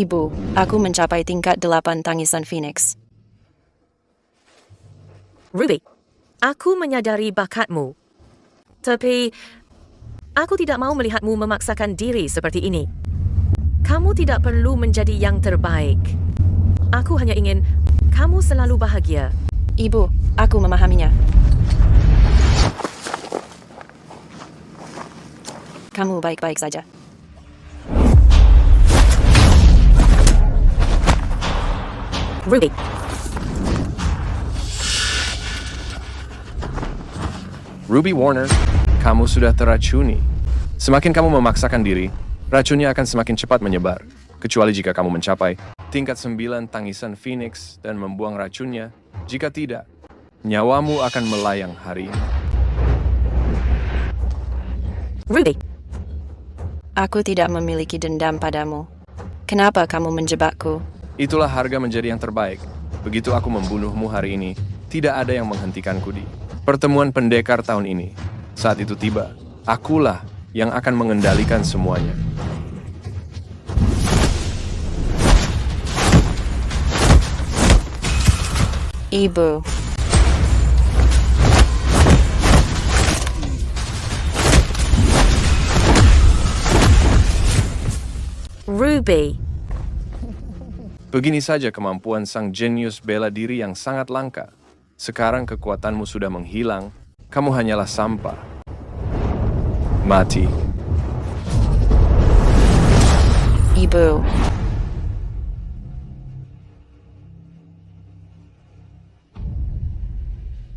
Ibu, aku mencapai tingkat 8 tangisan Phoenix. Ruby, aku menyadari bakatmu. Tapi, aku tidak mau melihatmu memaksakan diri seperti ini. Kamu tidak perlu menjadi yang terbaik. Aku hanya ingin kamu selalu bahagia. Ibu, aku memahaminya. Kamu baik-baik saja. Ruby. Ruby Warner, kamu sudah teracuni. Semakin kamu memaksakan diri, racunnya akan semakin cepat menyebar. Kecuali jika kamu mencapai tingkat 9 tangisan Phoenix dan membuang racunnya. Jika tidak, nyawamu akan melayang hari ini. Ruby. Aku tidak memiliki dendam padamu. Kenapa kamu menjebakku? Itulah harga menjadi yang terbaik. Begitu aku membunuhmu hari ini, tidak ada yang menghentikanku di pertemuan pendekar tahun ini. Saat itu tiba, akulah yang akan mengendalikan semuanya. Ibu. Ruby. Begini saja kemampuan sang jenius bela diri yang sangat langka. Sekarang kekuatanmu sudah menghilang, kamu hanyalah sampah. Mati. Ibu.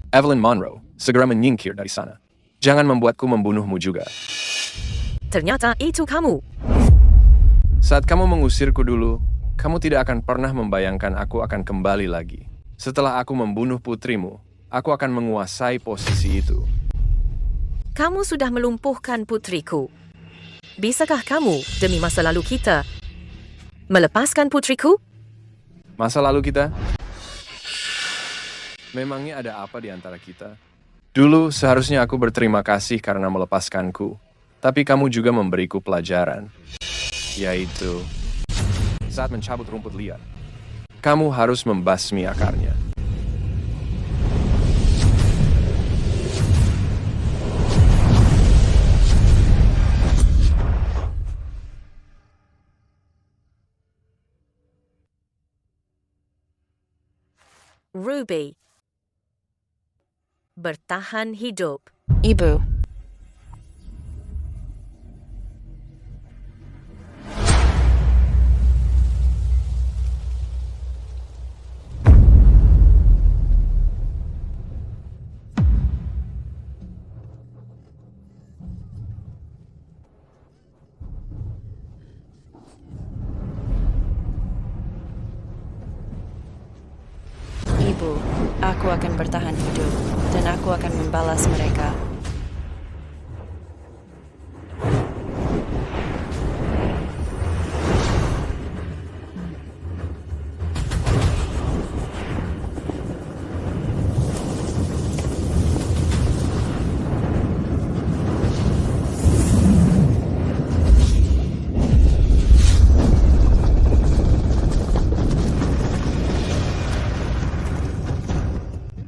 Evelyn Monroe, segera menyingkir dari sana. Jangan membuatku membunuhmu juga. Ternyata itu kamu. Saat kamu mengusirku dulu, kamu tidak akan pernah membayangkan aku akan kembali lagi. Setelah aku membunuh putrimu, aku akan menguasai posisi itu. Kamu sudah melumpuhkan putriku. Bisakah kamu, demi masa lalu kita, melepaskan putriku? Masa lalu kita? Memangnya ada apa di antara kita? Dulu seharusnya aku berterima kasih karena melepaskanku. Tapi kamu juga memberiku pelajaran. Yaitu, saat mencabut rumput liar, kamu harus membasmi akarnya. Ruby. Bertahan hidup. Ibu. Ibu, aku akan bertahan hidup, dan aku akan membalas mereka.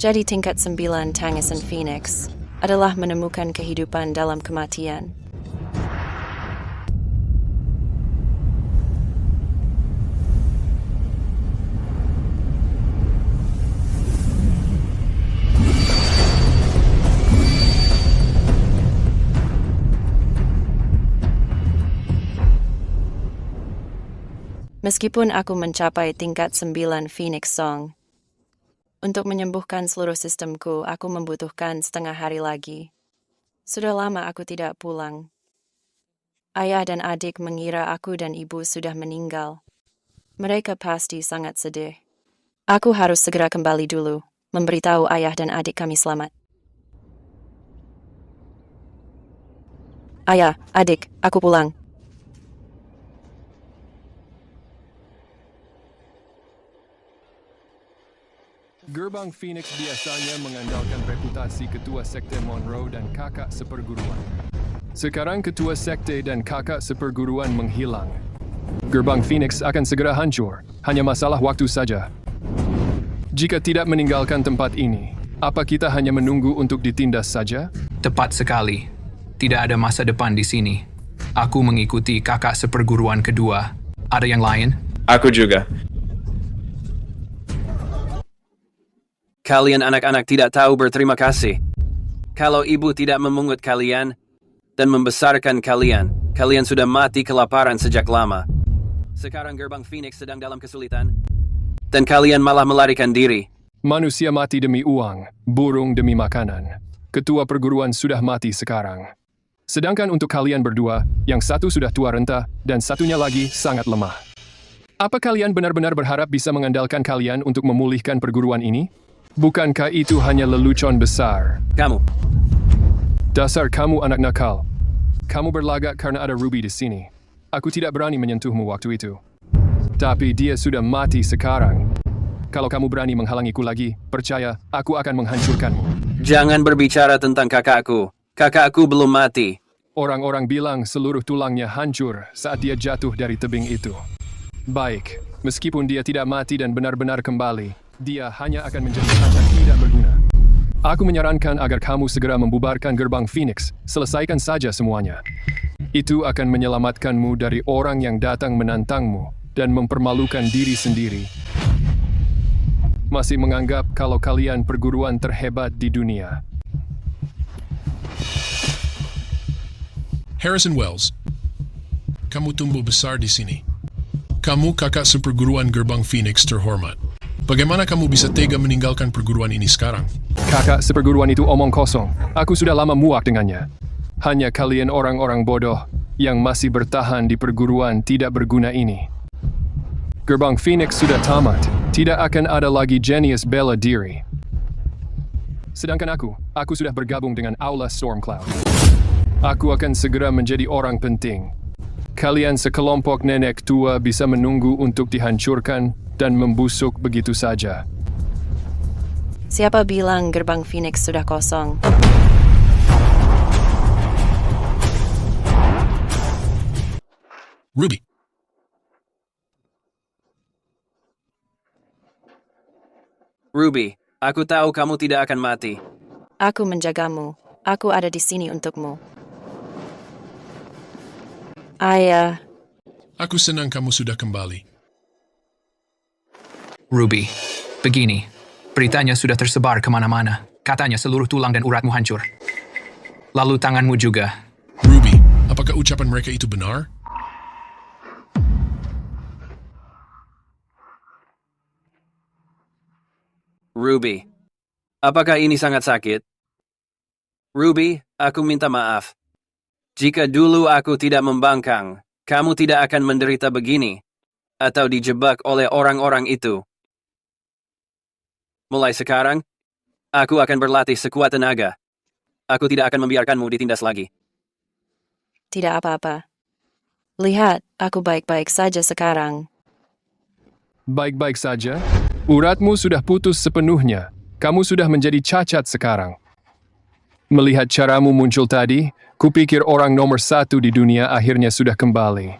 Jadi tingkat 9 tangisan Phoenix adalah menemukan kehidupan dalam kematian. Meskipun aku mencapai tingkat 9 Phoenix Song, untuk menyembuhkan seluruh sistemku, aku membutuhkan setengah hari lagi. Sudah lama aku tidak pulang. Ayah dan adik mengira aku dan ibu sudah meninggal. Mereka pasti sangat sedih. Aku harus segera kembali dulu, memberitahu ayah dan adik kami selamat. Ayah, adik, aku pulang. Gerbang Phoenix biasanya mengandalkan reputasi ketua sekte Monroe dan kakak seperguruan. Sekarang ketua sekte dan kakak seperguruan menghilang. Gerbang Phoenix akan segera hancur. Hanya masalah waktu saja. Jika tidak meninggalkan tempat ini, apa kita hanya menunggu untuk ditindas saja? Tepat sekali. Tidak ada masa depan di sini. Aku mengikuti kakak seperguruan kedua. Ada yang lain? Aku juga. Kalian anak-anak tidak tahu berterima kasih. Kalau ibu tidak memungut kalian dan membesarkan kalian, kalian sudah mati kelaparan sejak lama. Sekarang gerbang Phoenix sedang dalam kesulitan, dan kalian malah melarikan diri. Manusia mati demi uang, burung demi makanan. Ketua perguruan sudah mati sekarang. Sedangkan untuk kalian berdua, yang satu sudah tua renta, dan satunya lagi sangat lemah. Apa kalian benar-benar berharap bisa mengandalkan kalian untuk memulihkan perguruan ini? Bukankah itu hanya lelucon besar? Kamu, Dasar kamu anak nakal. Kamu berlagak karena ada Ruby di sini. Aku tidak berani menyentuhmu waktu itu. Tapi dia sudah mati sekarang. Kalau kamu berani menghalangiku lagi, percaya, aku akan menghancurkanmu. jangan berbicara tentang kakakku. Kakakku belum mati. Orang-orang bilang seluruh tulangnya hancur saat dia jatuh dari tebing itu. Baik, meskipun dia tidak mati dan benar-benar kembali, dia hanya akan menjadi cacat tidak berguna. Aku menyarankan agar kamu segera membubarkan gerbang Phoenix, selesaikan saja semuanya. Itu akan menyelamatkanmu dari orang yang datang menantangmu dan mempermalukan diri sendiri. Masih menganggap kalau kalian perguruan terhebat di dunia. Harrison Wells, kamu tumbuh besar di sini. Kamu kakak seperguruan gerbang Phoenix terhormat. Bagaimana kamu bisa tega meninggalkan perguruan ini sekarang? Kakak seperguruan itu omong kosong. Aku sudah lama muak dengannya. Hanya kalian orang-orang bodoh yang masih bertahan di perguruan tidak berguna ini. Gerbang Phoenix sudah tamat. Tidak akan ada lagi Genius bela diri. Sedangkan aku sudah bergabung dengan Aula Stormcloud. Aku akan segera menjadi orang penting. Kalian sekelompok nenek tua bisa menunggu untuk dihancurkan dan membusuk begitu saja. Siapa bilang gerbang Phoenix sudah kosong? Ruby, Ruby, aku tahu kamu tidak akan mati. Aku menjagamu. Aku ada di sini untukmu. Ayah, aku senang kamu sudah kembali. Ruby, begini. Beritanya sudah tersebar kemana-mana. Katanya seluruh tulang dan uratmu hancur. Lalu tanganmu juga. Ruby, apakah ucapan mereka itu benar? Ruby, apakah ini sangat sakit? Ruby, aku minta maaf. Jika dulu aku tidak membangkang, kamu tidak akan menderita begini, atau dijebak oleh orang-orang itu. Mulai sekarang, aku akan berlatih sekuat tenaga. Aku tidak akan membiarkanmu ditindas lagi. tidak apa-apa. Lihat, aku baik-baik saja sekarang. Baik-baik saja. Uratmu sudah putus sepenuhnya. Kamu sudah menjadi cacat sekarang. Melihat caramu muncul tadi, kupikir orang nomor 1 di dunia akhirnya sudah kembali.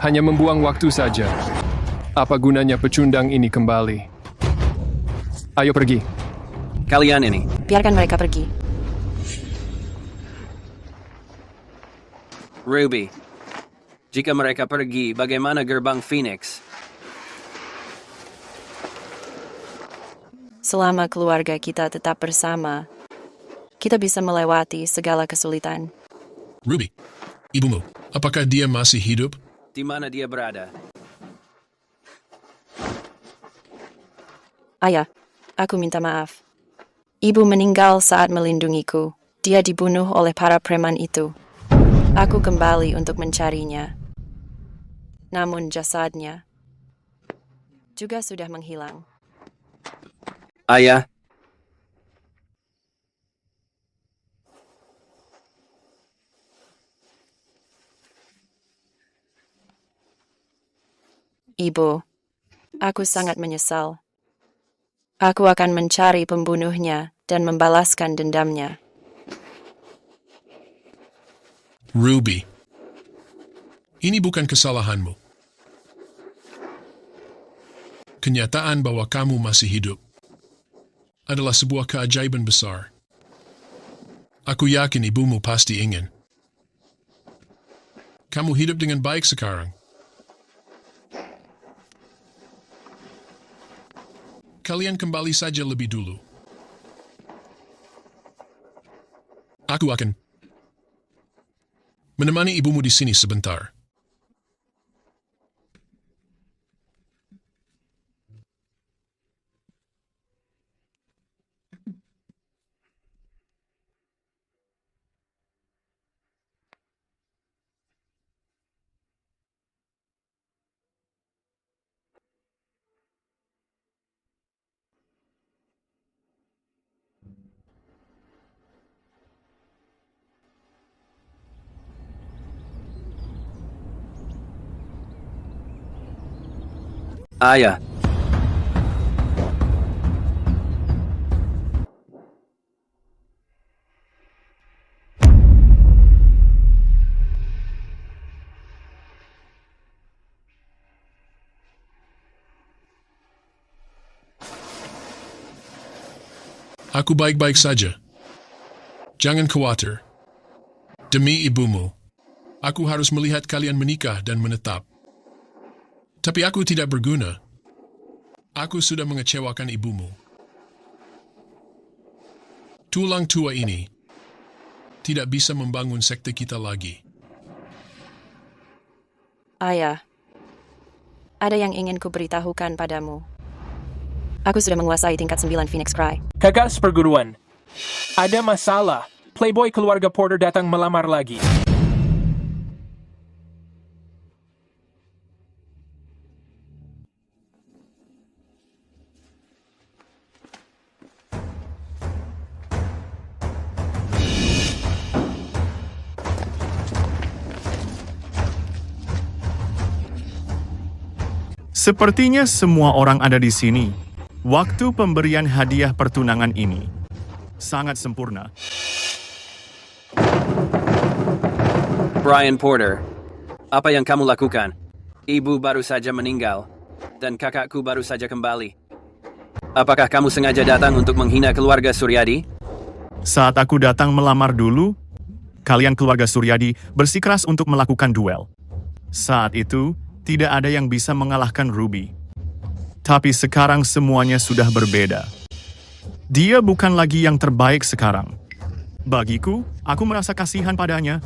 Hanya membuang waktu saja. Apa gunanya pecundang ini kembali? Ayo pergi. Kalian ini, Biarkan mereka pergi. Ruby, jika mereka pergi, bagaimana gerbang Phoenix? Selama keluarga kita tetap bersama, kita bisa melewati segala kesulitan. Ruby, ibumu, apakah dia masih hidup? Di mana dia berada? Ayah, aku minta maaf. Ibu meninggal saat melindungiku. Dia dibunuh oleh para preman itu. Aku kembali untuk mencarinya. Namun jasadnya juga sudah menghilang. Ayah, Ibu, aku sangat menyesal. Aku akan mencari pembunuhnya dan membalaskan dendamnya. Ruby, Ini bukan kesalahanmu. Kenyataan bahwa kamu masih hidup adalah sebuah keajaiban besar. Aku yakin ibumu pasti ingin kamu hidup dengan baik sekarang. Kalian kembali saja lebih dulu. Aku akan menemani ibumu di sini sebentar. Ayah. Aku baik-baik saja. Jangan khawatir. Demi ibumu, aku harus melihat kalian menikah dan menetap. Tapi aku tidak berguna. Aku sudah mengecewakan ibumu. Tulang tua ini tidak bisa membangun sekte kita lagi. Ayah, ada yang ingin kuberitahukan padamu. Aku sudah menguasai tingkat 9 Phoenix Cry. Kakak seperguruan. Ada masalah. Playboy keluarga Porter datang melamar lagi. Sepertinya semua orang ada di sini. Waktu pemberian hadiah pertunangan ini sangat sempurna. Brian Porter, apa yang kamu lakukan? Ibu baru saja meninggal, dan kakakku baru saja kembali. Apakah kamu sengaja datang untuk menghina keluarga Suryadi? Saat aku datang melamar dulu, kalian keluarga Suryadi bersikeras untuk melakukan duel. Saat itu, tidak ada yang bisa mengalahkan Ruby. Tapi sekarang semuanya sudah berbeda. Dia bukan lagi yang terbaik sekarang. Bagiku, aku merasa kasihan padanya.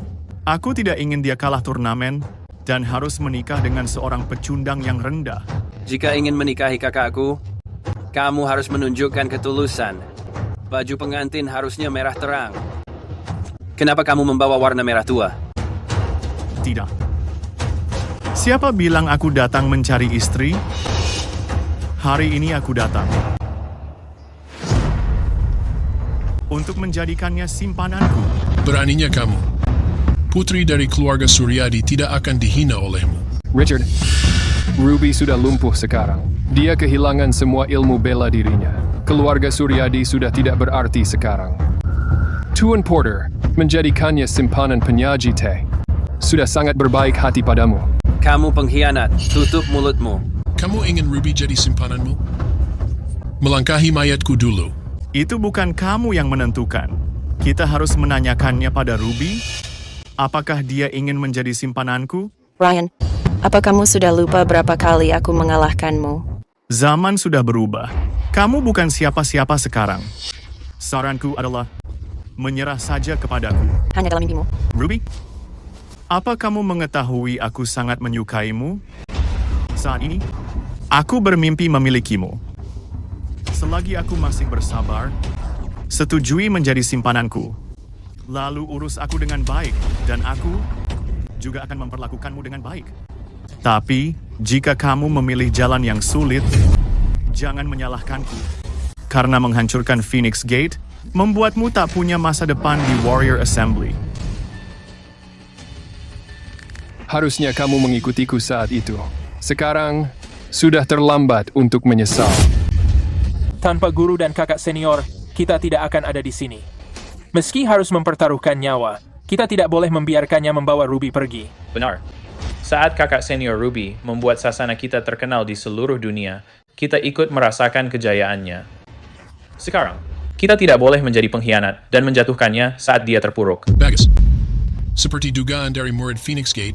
Aku tidak ingin dia kalah turnamen dan harus menikah dengan seorang pecundang yang rendah. Jika ingin menikahi kakakku, kamu harus menunjukkan ketulusan. Baju pengantin harusnya merah terang. Kenapa kamu membawa warna merah tua? Tidak. Siapa bilang aku datang mencari istri? Hari ini aku datang untuk menjadikannya simpananku. Beraninya kamu. Putri dari keluarga Suryadi tidak akan dihina olehmu. Richard, Ruby sudah lumpuh sekarang. Dia kehilangan semua ilmu bela dirinya. Keluarga Suryadi sudah tidak berarti sekarang. Tuan Porter menjadikannya simpanan penyaji teh. Sudah sangat berbaik hati padamu. Kamu pengkhianat, tutup mulutmu. Kamu ingin Ruby jadi simpananmu? Melangkahi mayatku dulu. Itu bukan kamu yang menentukan. Kita harus menanyakannya pada Ruby. Apakah dia ingin menjadi simpananku? Ryan, apa kamu sudah lupa berapa kali aku mengalahkanmu? Zaman sudah berubah. Kamu bukan siapa-siapa sekarang. Saranku adalah menyerah saja kepadaku. Hanya dalam mimpimu. Ruby? Apa kamu mengetahui aku sangat menyukaimu? Saat ini, aku bermimpi memilikimu. Selagi aku masih bersabar, setujui menjadi simpananku. Lalu urus aku dengan baik, dan aku juga akan memperlakukanmu dengan baik. Tapi, jika kamu memilih jalan yang sulit, jangan menyalahkanku. Karena menghancurkan Phoenix Gate, membuatmu tak punya masa depan di Warrior Assembly. Harusnya kamu mengikutiku saat itu. Sekarang, sudah terlambat untuk menyesal. Tanpa guru dan kakak senior, kita tidak akan ada di sini. Meski harus mempertaruhkan nyawa, kita tidak boleh membiarkannya membawa Ruby pergi. Benar. Saat kakak senior Ruby membuat sasana kita terkenal di seluruh dunia, kita ikut merasakan kejayaannya. Sekarang, kita tidak boleh menjadi pengkhianat dan menjatuhkannya saat dia terpuruk. Bagus. Seperti dugaan dari murid Phoenix Gate,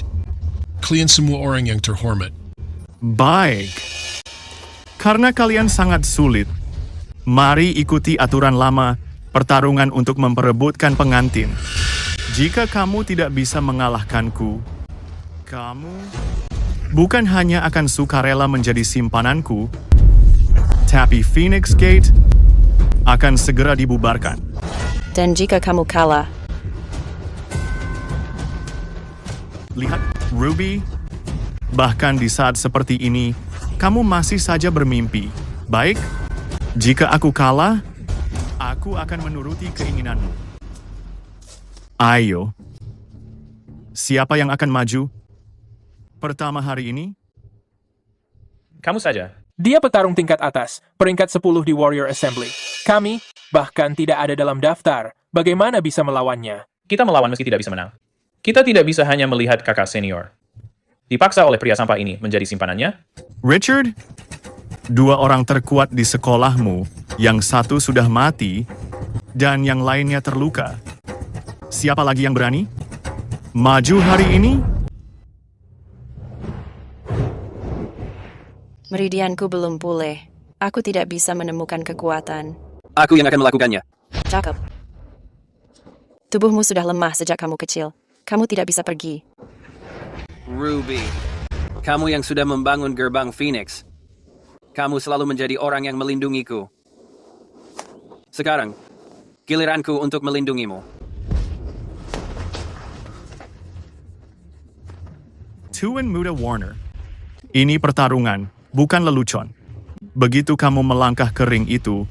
kalian semua orang yang terhormat. Baik. Karena kalian sangat sulit, mari ikuti aturan lama pertarungan untuk memperebutkan pengantin. Jika kamu tidak bisa mengalahkanku, kamu bukan hanya akan sukarela menjadi simpananku, tapi Phoenix Gate akan segera dibubarkan. Dan jika kamu kalah, lihat, Ruby, bahkan di saat seperti ini, kamu masih saja bermimpi. Baik, jika aku kalah, aku akan menuruti keinginanmu. Ayo, siapa yang akan maju? Pertama hari ini? Kamu saja. Dia petarung tingkat atas, peringkat 10 di Warrior Assembly. Kami, bahkan tidak ada dalam daftar. Bagaimana bisa melawannya? Kita melawan meski tidak bisa menang. Kita tidak bisa hanya melihat kakak senior dipaksa oleh pria sampah ini menjadi simpanannya. Richard, 2 orang terkuat di sekolahmu, yang satu sudah mati, dan yang lainnya terluka. Siapa lagi yang berani? Maju hari ini? meridianku belum pulih. Aku tidak bisa menemukan kekuatan. Aku yang akan melakukannya. Cakep. Tubuhmu sudah lemah sejak kamu kecil. Kamu tidak bisa pergi. Ruby, kamu yang sudah membangun gerbang Phoenix. Kamu selalu menjadi orang yang melindungiku. Sekarang, giliranku untuk melindungimu. Tuan Muda Warner, ini pertarungan, bukan lelucon. Begitu kamu melangkah ke ring itu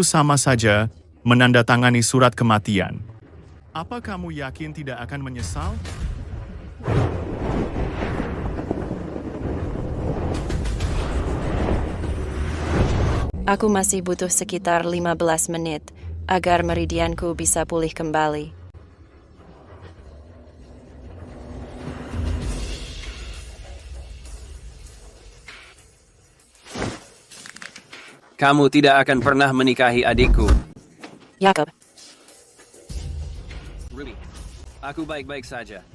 sama saja menandatangani surat kematian. Apa kamu yakin tidak akan menyesal? Aku masih butuh sekitar 15 menit agar meridianku bisa pulih kembali. Kamu tidak akan pernah menikahi adikku. Jacob, Ruby, aku baik-baik saja.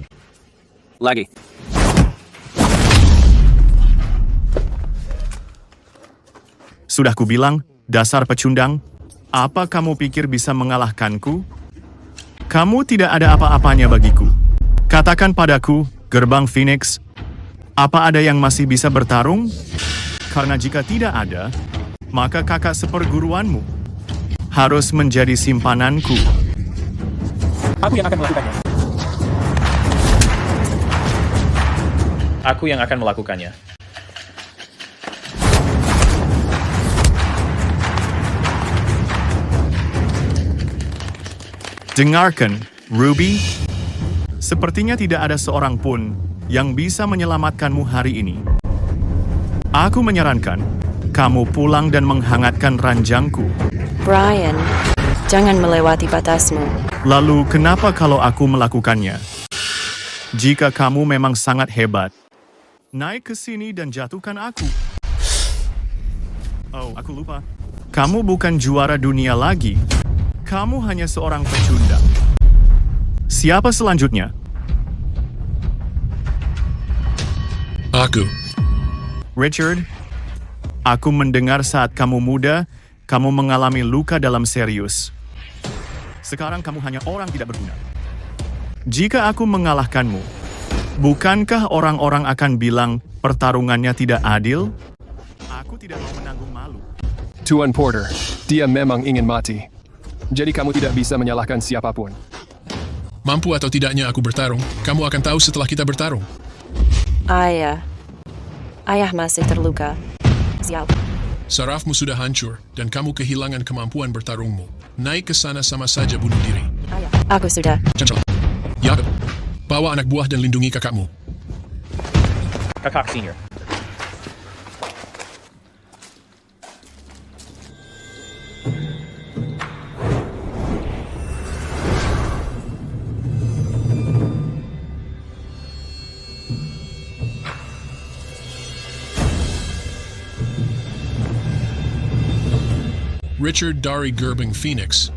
Lagi. Sudah kubilang, dasar pecundang, apa kamu pikir bisa mengalahkanku? Kamu tidak ada apa-apanya bagiku. Katakan padaku, gerbang Phoenix, apa ada yang masih bisa bertarung? Karena jika tidak ada, maka kakak seperguruanmu harus menjadi simpananku. Aku yang akan melakukannya. Aku yang akan melakukannya. Dengarkan, Ruby. Sepertinya tidak ada seorang pun yang bisa menyelamatkanmu hari ini. Aku menyarankan, kamu pulang dan menghangatkan ranjangku. Brian, jangan melewati batasmu. Lalu kenapa kalau aku melakukannya? Jika kamu memang sangat hebat, naik ke sini dan jatuhkan aku. Oh, aku lupa. Kamu bukan juara dunia lagi. Kamu hanya seorang pecundang. Siapa selanjutnya? Aku. Richard, aku mendengar saat kamu muda, kamu mengalami luka dalam serius. Sekarang kamu hanya orang tidak berguna. Jika aku mengalahkanmu, bukankah orang-orang akan bilang pertarungannya tidak adil? Aku tidak mau menanggung malu. Tuan Porter, dia memang ingin mati. Jadi kamu tidak bisa menyalahkan siapapun. Mampu atau tidaknya aku bertarung, kamu akan tahu setelah kita bertarung. Ayah masih terluka. Siap. Sarafmu sudah hancur, dan kamu kehilangan kemampuan bertarungmu. Naik ke sana sama saja bunuh diri. Aku sudah. Cancel. Jacob, bawa anak buah dan lindungi kakakmu. Kakak senior. Richard dari Gerbang Phoenix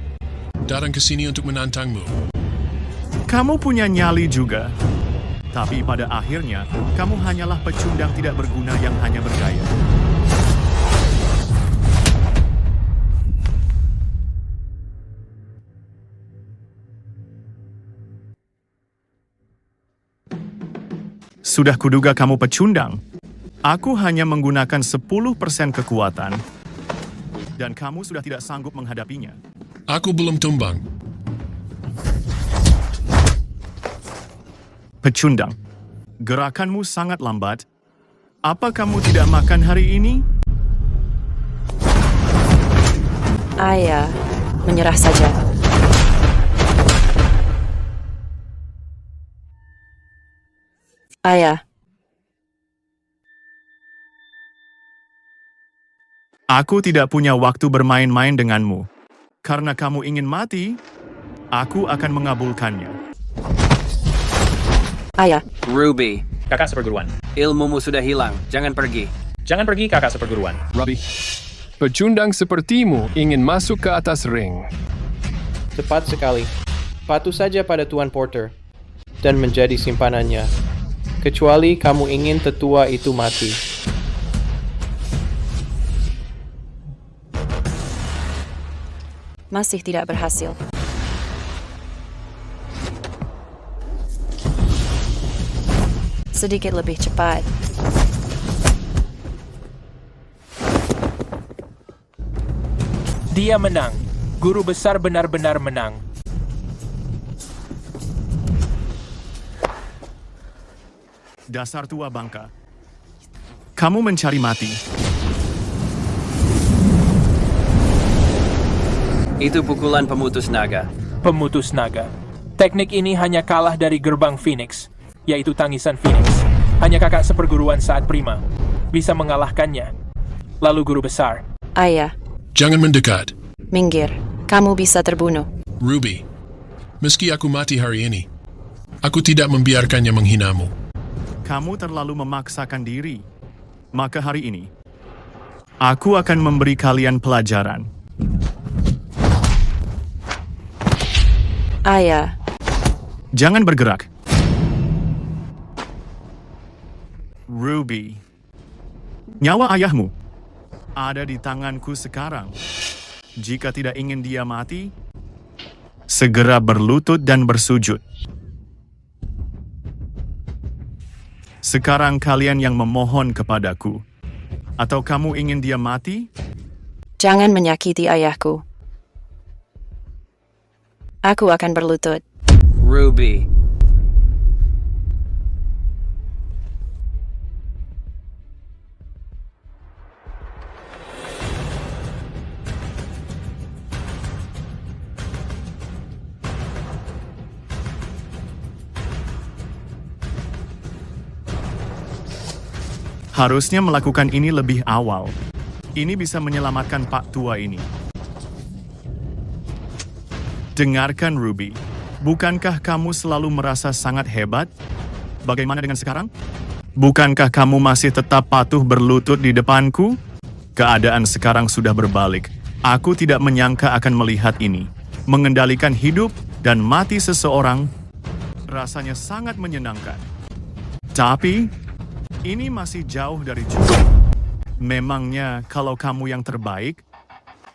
datang ke sini untuk menantangmu. Kamu punya nyali juga. Tapi pada akhirnya, kamu hanyalah pecundang tidak berguna yang hanya bergaya. Sudah kuduga kamu pecundang. Aku hanya menggunakan 10% kekuatan, dan kamu sudah tidak sanggup menghadapinya. Aku belum tumbang. Pecundang, gerakanmu sangat lambat. Apa kamu tidak makan hari ini? Ayah, menyerah saja. Ayah, aku tidak punya waktu bermain-main denganmu. Karena kamu ingin mati, aku akan mengabulkannya. ayah, Ruby, Kakak seperguruan. ilmumu sudah hilang. Jangan pergi. Jangan pergi, kakak seperguruan. Robbie, pecundang sepertimu ingin masuk ke atas ring. Tepat sekali. Patuh saja pada Tuan Porter dan menjadi simpanannya. Kecuali kamu ingin tetua itu mati. masih tidak berhasil. Sedikit lebih cepat. Dia menang. Guru besar benar-benar menang. Dasar tua bangka. Kamu mencari mati. Itu pukulan pemutus naga. Pemutus naga. Teknik ini hanya kalah dari Gerbang Phoenix, yaitu tangisan Phoenix. Hanya kakak seperguruan saat prima bisa mengalahkannya. Lalu guru besar. Ayah, Jangan mendekat. minggir. Kamu bisa terbunuh. Ruby, meski aku mati hari ini, aku tidak membiarkannya menghinamu. Kamu terlalu memaksakan diri. Maka hari ini, aku akan memberi kalian pelajaran. Ayah, Jangan bergerak. Ruby, nyawa ayahmu ada di tanganku sekarang. Jika tidak ingin dia mati, segera berlutut dan bersujud. Sekarang kalian yang memohon kepadaku. Atau kamu ingin dia mati? jangan menyakiti ayahku. Aku akan berlutut. Ruby, Harusnya melakukan ini lebih awal. Ini bisa menyelamatkan Pak Tua ini. Dengarkan, Ruby. Bukankah kamu selalu merasa sangat hebat? Bagaimana dengan sekarang? Bukankah kamu masih tetap patuh berlutut di depanku? Keadaan sekarang sudah berbalik. Aku tidak menyangka akan melihat ini. Mengendalikan hidup dan mati seseorang rasanya sangat menyenangkan. Tapi, ini masih jauh dari cukup. Memangnya kalau kamu yang terbaik?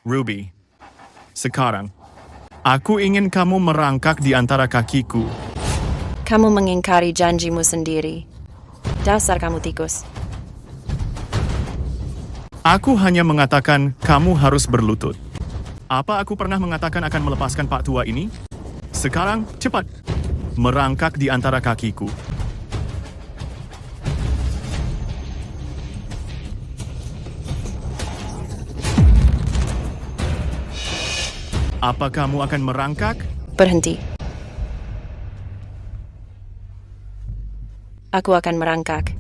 Ruby, sekarang, aku ingin kamu merangkak di antara kakiku. Kamu mengingkari janjimu sendiri. Dasar kamu tikus. Aku hanya mengatakan kamu harus berlutut. Apa aku pernah mengatakan akan melepaskan Pak Tua ini? Sekarang, cepat. Merangkak di antara kakiku. Apa kamu akan merangkak? Berhenti. Aku akan merangkak.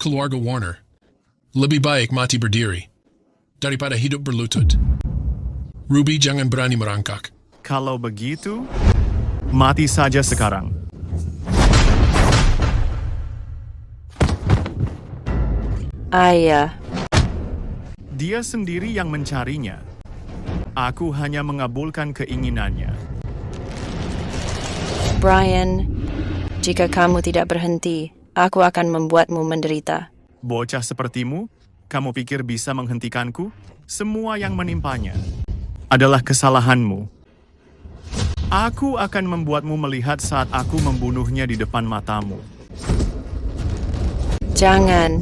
Keluarga Warner, Lebih baik mati berdiri daripada hidup berlutut. Ruby, jangan berani merangkak. Kalau begitu, mati saja sekarang. Ayah, Dia sendiri yang mencarinya. Aku hanya mengabulkan keinginannya. Brian, jika kamu tidak berhenti, aku akan membuatmu menderita. Bocah sepertimu, kamu pikir bisa menghentikanku? Semua yang menimpanya adalah kesalahanmu. Aku akan membuatmu melihat saat aku membunuhnya di depan matamu. Jangan.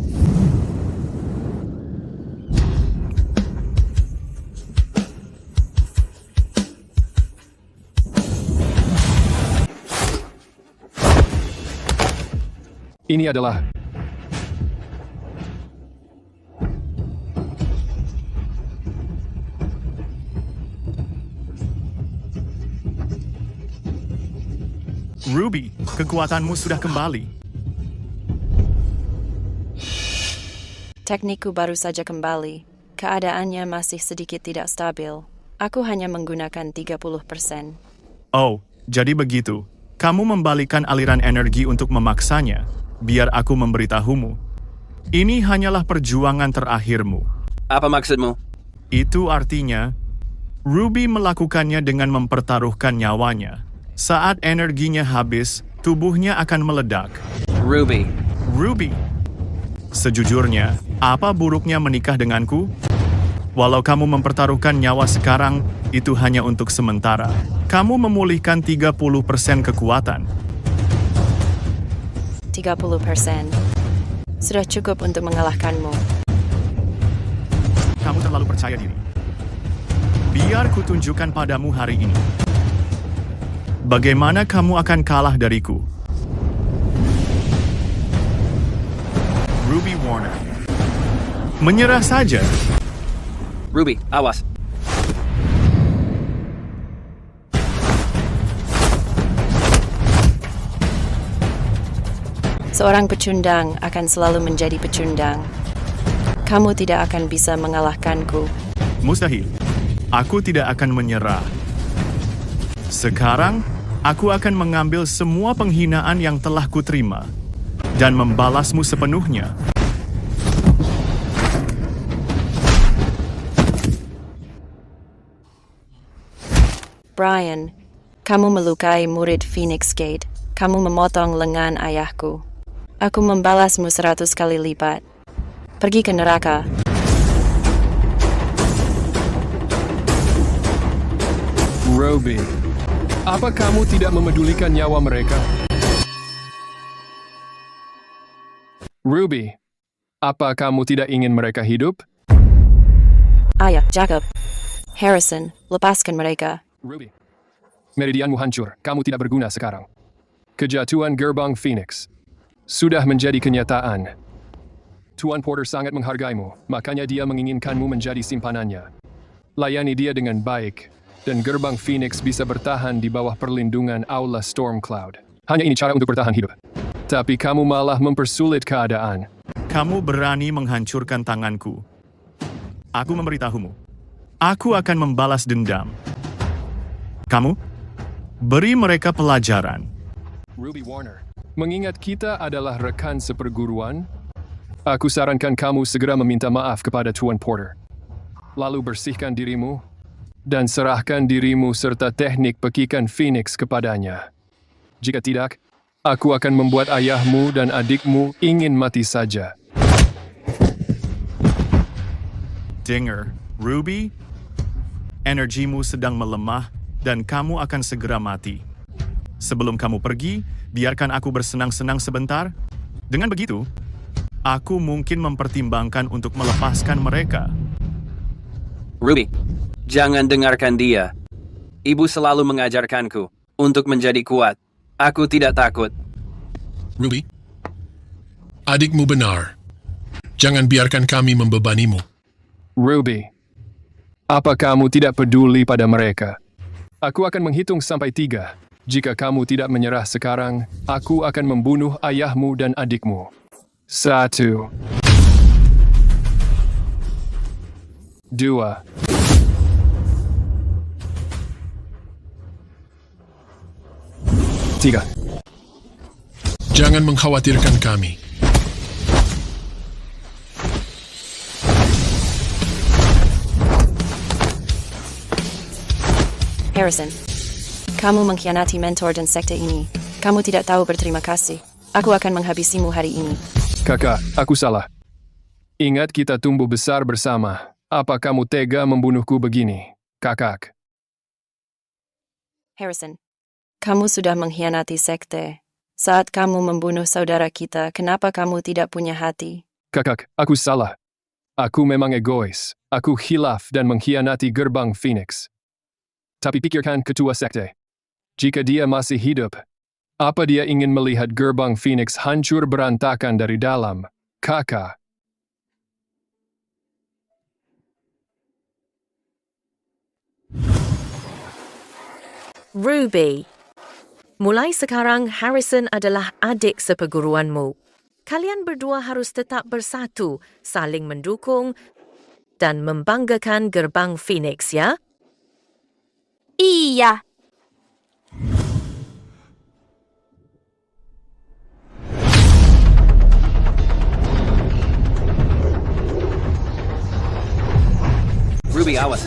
Ini adalah... Ruby, kekuatanmu sudah kembali. Teknikku baru saja kembali. Keadaannya masih sedikit tidak stabil. Aku hanya menggunakan 30%. Oh, jadi begitu. Kamu membalikkan aliran energi untuk memaksanya. Biar aku memberitahumu. Ini hanyalah perjuangan terakhirmu. Apa maksudmu? Itu artinya, Ruby melakukannya dengan mempertaruhkan nyawanya. Saat energinya habis, tubuhnya akan meledak. Ruby. Ruby, sejujurnya, apa buruknya menikah denganku? Walau kamu mempertaruhkan nyawa sekarang, itu hanya untuk sementara. Kamu memulihkan 30% kekuatan. 30%. Sudah cukup untuk mengalahkanmu. Kamu terlalu percaya diri. Biar kutunjukkan padamu hari ini. Bagaimana kamu akan kalah dariku? Ruby Warner. Menyerah saja. Ruby, awas. Seorang pecundang akan selalu menjadi pecundang. Kamu tidak akan bisa mengalahkanku. Mustahil. Aku tidak akan menyerah. Sekarang, aku akan mengambil semua penghinaan yang telah kuterima dan membalasmu sepenuhnya. Brian, kamu melukai murid Phoenix Gate. Kamu memotong lengan ayahku. Aku membalasmu 100 kali lipat. Pergi ke neraka. Ruby, apa kamu tidak memedulikan nyawa mereka? Ruby, apa kamu tidak ingin mereka hidup? Ayah, Jacob. Harrison, lepaskan mereka. Ruby, meridianmu hancur. Kamu tidak berguna sekarang. Kejatuhan gerbang Phoenix sudah menjadi kenyataan. Tuan Porter sangat menghargaimu, makanya dia menginginkanmu menjadi simpanannya. Layani dia dengan baik, dan gerbang Phoenix bisa bertahan di bawah perlindungan Aula Stormcloud. Hanya ini cara untuk bertahan hidup. Tapi kamu malah mempersulit keadaan. Kamu berani menghancurkan tanganku. Aku memberitahumu. Aku akan membalas dendam. Kamu, beri mereka pelajaran. Ruby Warner, mengingat kita adalah rekan seperguruan, aku sarankan kamu segera meminta maaf kepada Tuan Porter. Lalu bersihkan dirimu, dan serahkan dirimu serta teknik pekikan Phoenix kepadanya. Jika tidak, aku akan membuat ayahmu dan adikmu ingin mati saja. Dengar, Ruby, energimu sedang melemah dan kamu akan segera mati. Sebelum kamu pergi, biarkan aku bersenang-senang sebentar. Dengan begitu, aku mungkin mempertimbangkan untuk melepaskan mereka. Ruby, jangan dengarkan dia. Ibu selalu mengajarkanku untuk menjadi kuat. Aku tidak takut. Ruby, adikmu benar. Jangan biarkan kami membebanimu. Ruby, apa kamu tidak peduli pada mereka? Aku akan menghitung sampai 3. Jika kamu tidak menyerah sekarang, aku akan membunuh ayahmu dan adikmu. 1. 2. Tiga. Jangan mengkhawatirkan kami. Harrison, kamu mengkhianati mentor dan sekte ini. Kamu tidak tahu berterima kasih. Aku akan menghabisimu hari ini. Kakak, aku salah. Ingat kita tumbuh besar bersama. Apa kamu tega membunuhku begini, kakak? Harrison, kamu sudah mengkhianati sekte. Saat kamu membunuh saudara kita, kenapa kamu tidak punya hati? Kakak, aku salah. Aku memang egois. Aku khilaf dan mengkhianati Gerbang Phoenix. Tapi pikirkan ketua sekte. Jika dia masih hidup, apa dia ingin melihat Gerbang Phoenix hancur berantakan dari dalam, kakak? Ruby, mulai sekarang Harrison adalah adik seperguruanmu. Kalian berdua harus tetap bersatu, saling mendukung dan membanggakan Gerbang Phoenix, ya? Iya. Ruby, awas.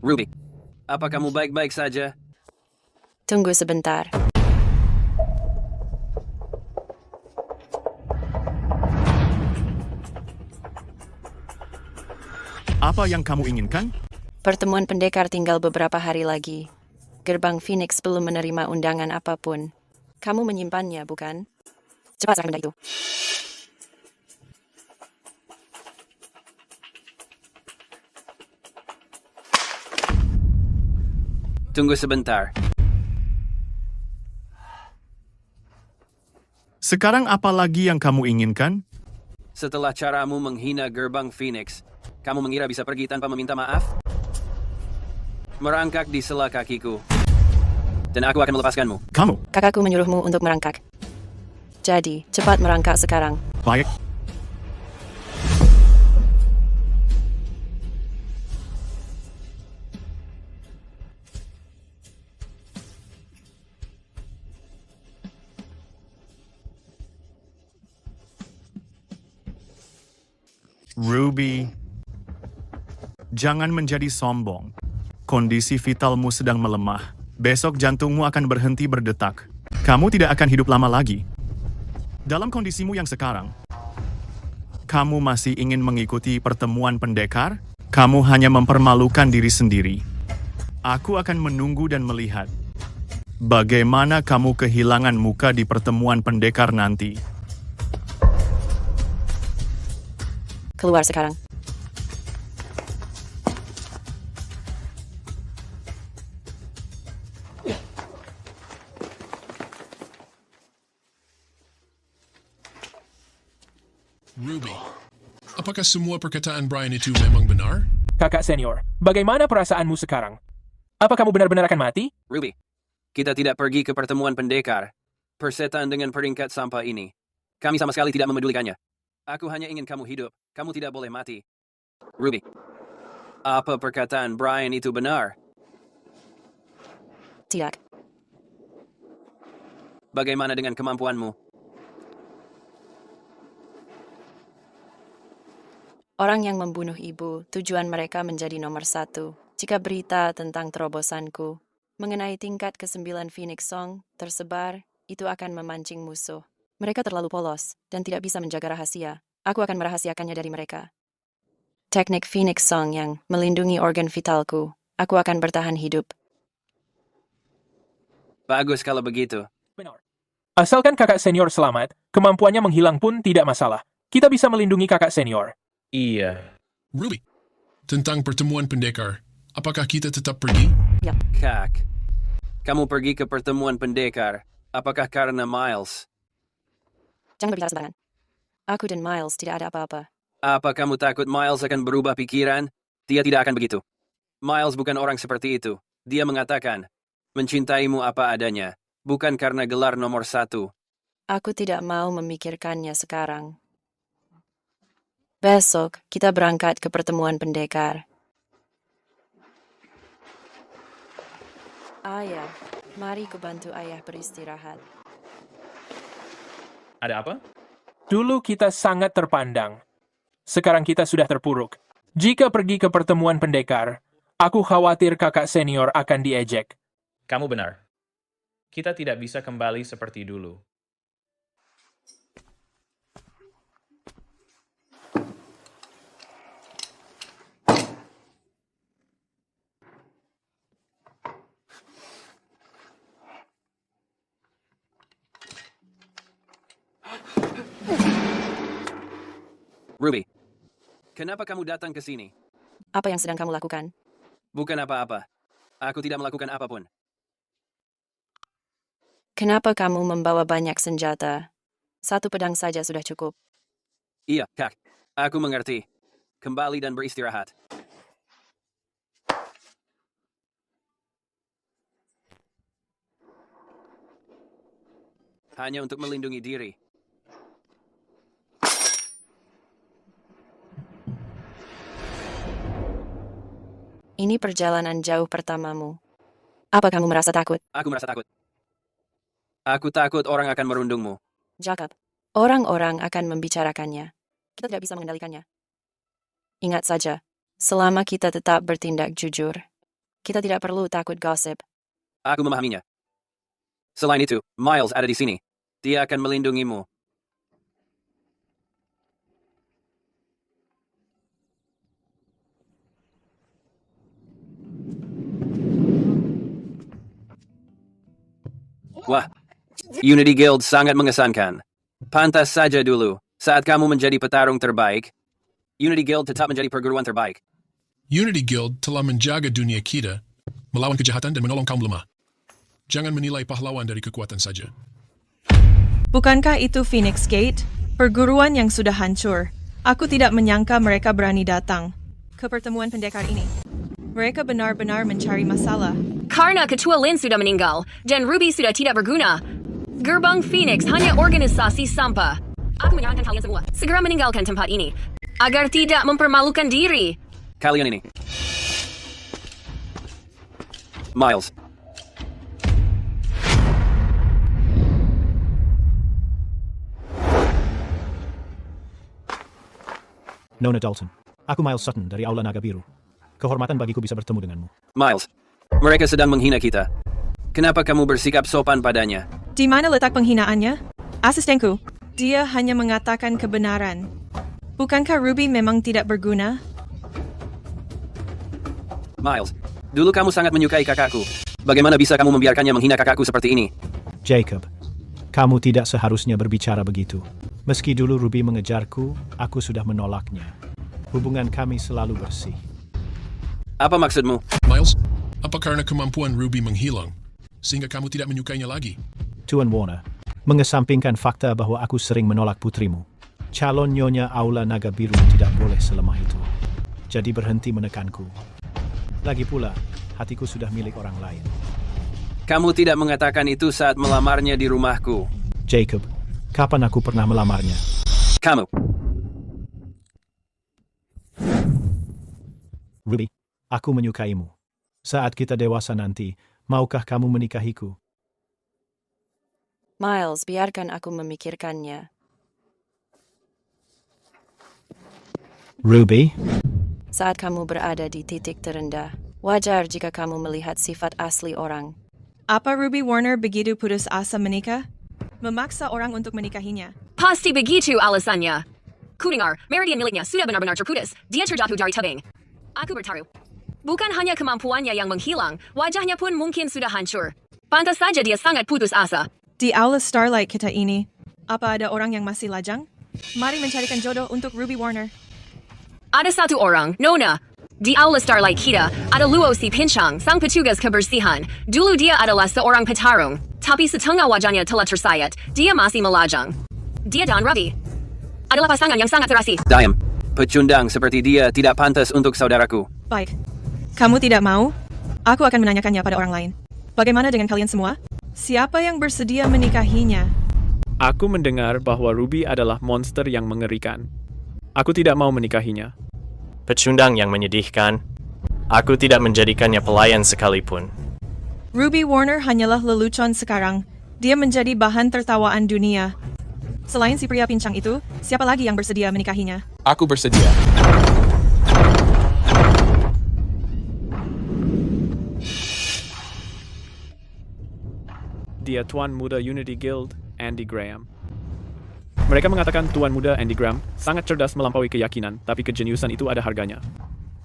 Ruby, apa kamu baik-baik saja? Tunggu sebentar. Apa yang kamu inginkan? Pertemuan pendekar tinggal beberapa hari lagi. Gerbang Phoenix belum menerima undangan apapun. Kamu menyimpannya, bukan? Cepat serahkan benda itu. Tunggu sebentar. Sekarang apa lagi yang kamu inginkan? Setelah caramu menghina Gerbang Phoenix, kamu mengira bisa pergi tanpa meminta maaf? Merangkak di sela kakiku. Dan aku akan melepaskanmu. Kamu? Kakakku menyuruhmu untuk merangkak. Jadi, cepat merangkak sekarang. Baik. Ruby, jangan menjadi sombong. Kondisi vitalmu sedang melemah. Besok jantungmu akan berhenti berdetak. Kamu tidak akan hidup lama lagi. Dalam kondisimu yang sekarang, kamu masih ingin mengikuti pertemuan pendekar? Kamu hanya mempermalukan diri sendiri. Aku akan menunggu dan melihat bagaimana kamu kehilangan muka di pertemuan pendekar nanti. Keluar sekarang. Ruby, apakah semua perkataan Brian itu memang benar? Kakak senior, bagaimana perasaanmu sekarang? Apa kamu benar-benar akan mati? Ruby, kita tidak pergi ke pertemuan pendekar. Persetan dengan peringkat sampah ini. Kami sama sekali tidak memedulikannya. Aku hanya ingin kamu hidup. Kamu tidak boleh mati. Ruby, apa perkataan Brian itu benar? Tidak. Bagaimana dengan kemampuanmu? Orang yang membunuh ibu, tujuan mereka menjadi nomor 1. Jika berita tentang terobosanku mengenai tingkat ke-9 Phoenix Song tersebar, itu akan memancing musuh. Mereka terlalu polos dan tidak bisa menjaga rahasia. Aku akan merahasiakannya dari mereka. Teknik Phoenix Song yang melindungi organ vitalku. Aku akan bertahan hidup. Bagus kalau begitu. Benar. Asalkan kakak senior selamat, kemampuannya menghilang pun tidak masalah. Kita bisa melindungi kakak senior. Iya. Ruby, tentang pertemuan pendekar, apakah kita tetap pergi? Ya. Kak, kamu pergi ke pertemuan pendekar. Apakah karena Miles? Jangan berbicara sembarangan. Aku dan Miles tidak ada apa-apa. Apa kamu takut Miles akan berubah pikiran? Dia tidak akan begitu. Miles bukan orang seperti itu. Dia mengatakan, mencintaimu apa adanya, bukan karena gelar nomor 1. Aku tidak mau memikirkannya sekarang. Besok, kita berangkat ke pertemuan pendekar. Ayah, mari kubantu ayah beristirahat. Ada apa? Dulu kita sangat terpandang. Sekarang kita sudah terpuruk. Jika pergi ke pertemuan pendekar, aku khawatir kakak senior akan diejek. Kamu benar. Kita tidak bisa kembali seperti dulu. Ruby, kenapa kamu datang ke sini? Apa yang sedang kamu lakukan? Bukan apa-apa. Aku tidak melakukan apapun. Kenapa kamu membawa banyak senjata? 1 pedang saja sudah cukup. Iya, Kak. Aku mengerti. Kembali dan beristirahat. Hanya untuk melindungi diri. Ini perjalanan jauh pertamamu. Apa kamu merasa takut? Aku merasa takut. Aku takut orang akan merundungmu. Jacob, orang-orang akan membicarakannya. Kita tidak bisa mengendalikannya. Ingat saja, selama kita tetap bertindak jujur, kita tidak perlu takut gosip. Aku memahaminya. Selain itu, Miles ada di sini. Dia akan melindungimu. Wah, Unity Guild sangat mengesankan. Pantas saja dulu, saat kamu menjadi petarung terbaik, Unity Guild tetap menjadi perguruan terbaik. Unity Guild telah menjaga dunia kita, melawan kejahatan dan menolong kaum lemah. Jangan menilai pahlawan dari kekuatan saja. Bukankah itu Phoenix Gate? Perguruan yang sudah hancur. Aku tidak menyangka mereka berani datang ke pertemuan pendekar ini. Mereka benar-benar mencari masalah. Karena Ketua Lin sudah meninggal, dan Ruby sudah tidak berguna. Gerbang Phoenix hanya organisasi sampah. Aku menyarankan kalian semua segera meninggalkan tempat ini, agar tidak mempermalukan diri. Kalian ini. Miles. Nona Dalton. Aku Miles Sutton dari Aula Naga Biru. Kehormatan bagiku bisa bertemu denganmu. Miles, mereka sedang menghina kita. Kenapa kamu bersikap sopan padanya? Di mana letak penghinaannya? Asistenku, dia hanya mengatakan kebenaran. Bukankah Ruby memang tidak berguna? Miles, dulu kamu sangat menyukai kakakku. Bagaimana bisa kamu membiarkannya menghina kakakku seperti ini? Jacob, kamu tidak seharusnya berbicara begitu. Meski dulu Ruby mengejarku, aku sudah menolaknya. Hubungan kami selalu bersih. Apa maksudmu? Miles, apa karena kemampuan Ruby menghilang, sehingga kamu tidak menyukainya lagi? Tuan Warner, mengesampingkan fakta bahwa aku sering menolak putrimu, calon Nyonya Aula Naga Biru tidak boleh selemah itu. Jadi berhenti menekanku. Lagi pula, hatiku sudah milik orang lain. Kamu tidak mengatakan itu saat melamarnya di rumahku. Jacob, kapan aku pernah melamarnya? Kamu. Ruby, aku menyukaimu. Saat kita dewasa nanti, maukah kamu menikahiku? Miles, biarkan aku memikirkannya. Ruby? Saat kamu berada di titik terendah, wajar jika kamu melihat sifat asli orang. Apa Ruby Warner begitu putus asa menikah? Memaksa orang untuk menikahinya. Pasti begitu alasannya. Kudengar, meridian miliknya sudah benar-benar terputus. Dia terjatuh dari tebing. Aku bertaruh. Bukan hanya kemampuannya yang menghilang, wajahnya pun mungkin sudah hancur. Pantas saja dia sangat putus asa. Di Aula Starlight kita ini, apa ada orang yang masih lajang? Mari mencarikan jodoh untuk Ruby Warner. Ada satu orang, Nona. Di Aula Starlight kita, ada Luo si Pinchang, sang petugas kebersihan. Dulu dia adalah seorang petarung, tapi setengah wajahnya telah tersayat. Dia masih melajang. Dia dan Ruby adalah pasangan yang sangat serasi. Diam. Pecundang seperti dia tidak pantas untuk saudaraku. Baik. Kamu tidak mau? Aku akan menanyakannya pada orang lain. Bagaimana dengan kalian semua? Siapa yang bersedia menikahinya? Aku mendengar bahwa Ruby adalah monster yang mengerikan. Aku tidak mau menikahinya. Pecundang yang menyedihkan. Aku tidak menjadikannya pelayan sekalipun. Ruby Warner hanyalah lelucon sekarang. Dia menjadi bahan tertawaan dunia. Selain si pria pincang itu, siapa lagi yang bersedia menikahinya? Aku bersedia. Dia Tuan Muda Unity Guild, Andy Graham. Mereka mengatakan Tuan Muda Andy Graham sangat cerdas melampaui keyakinan, tapi kejeniusan itu ada harganya.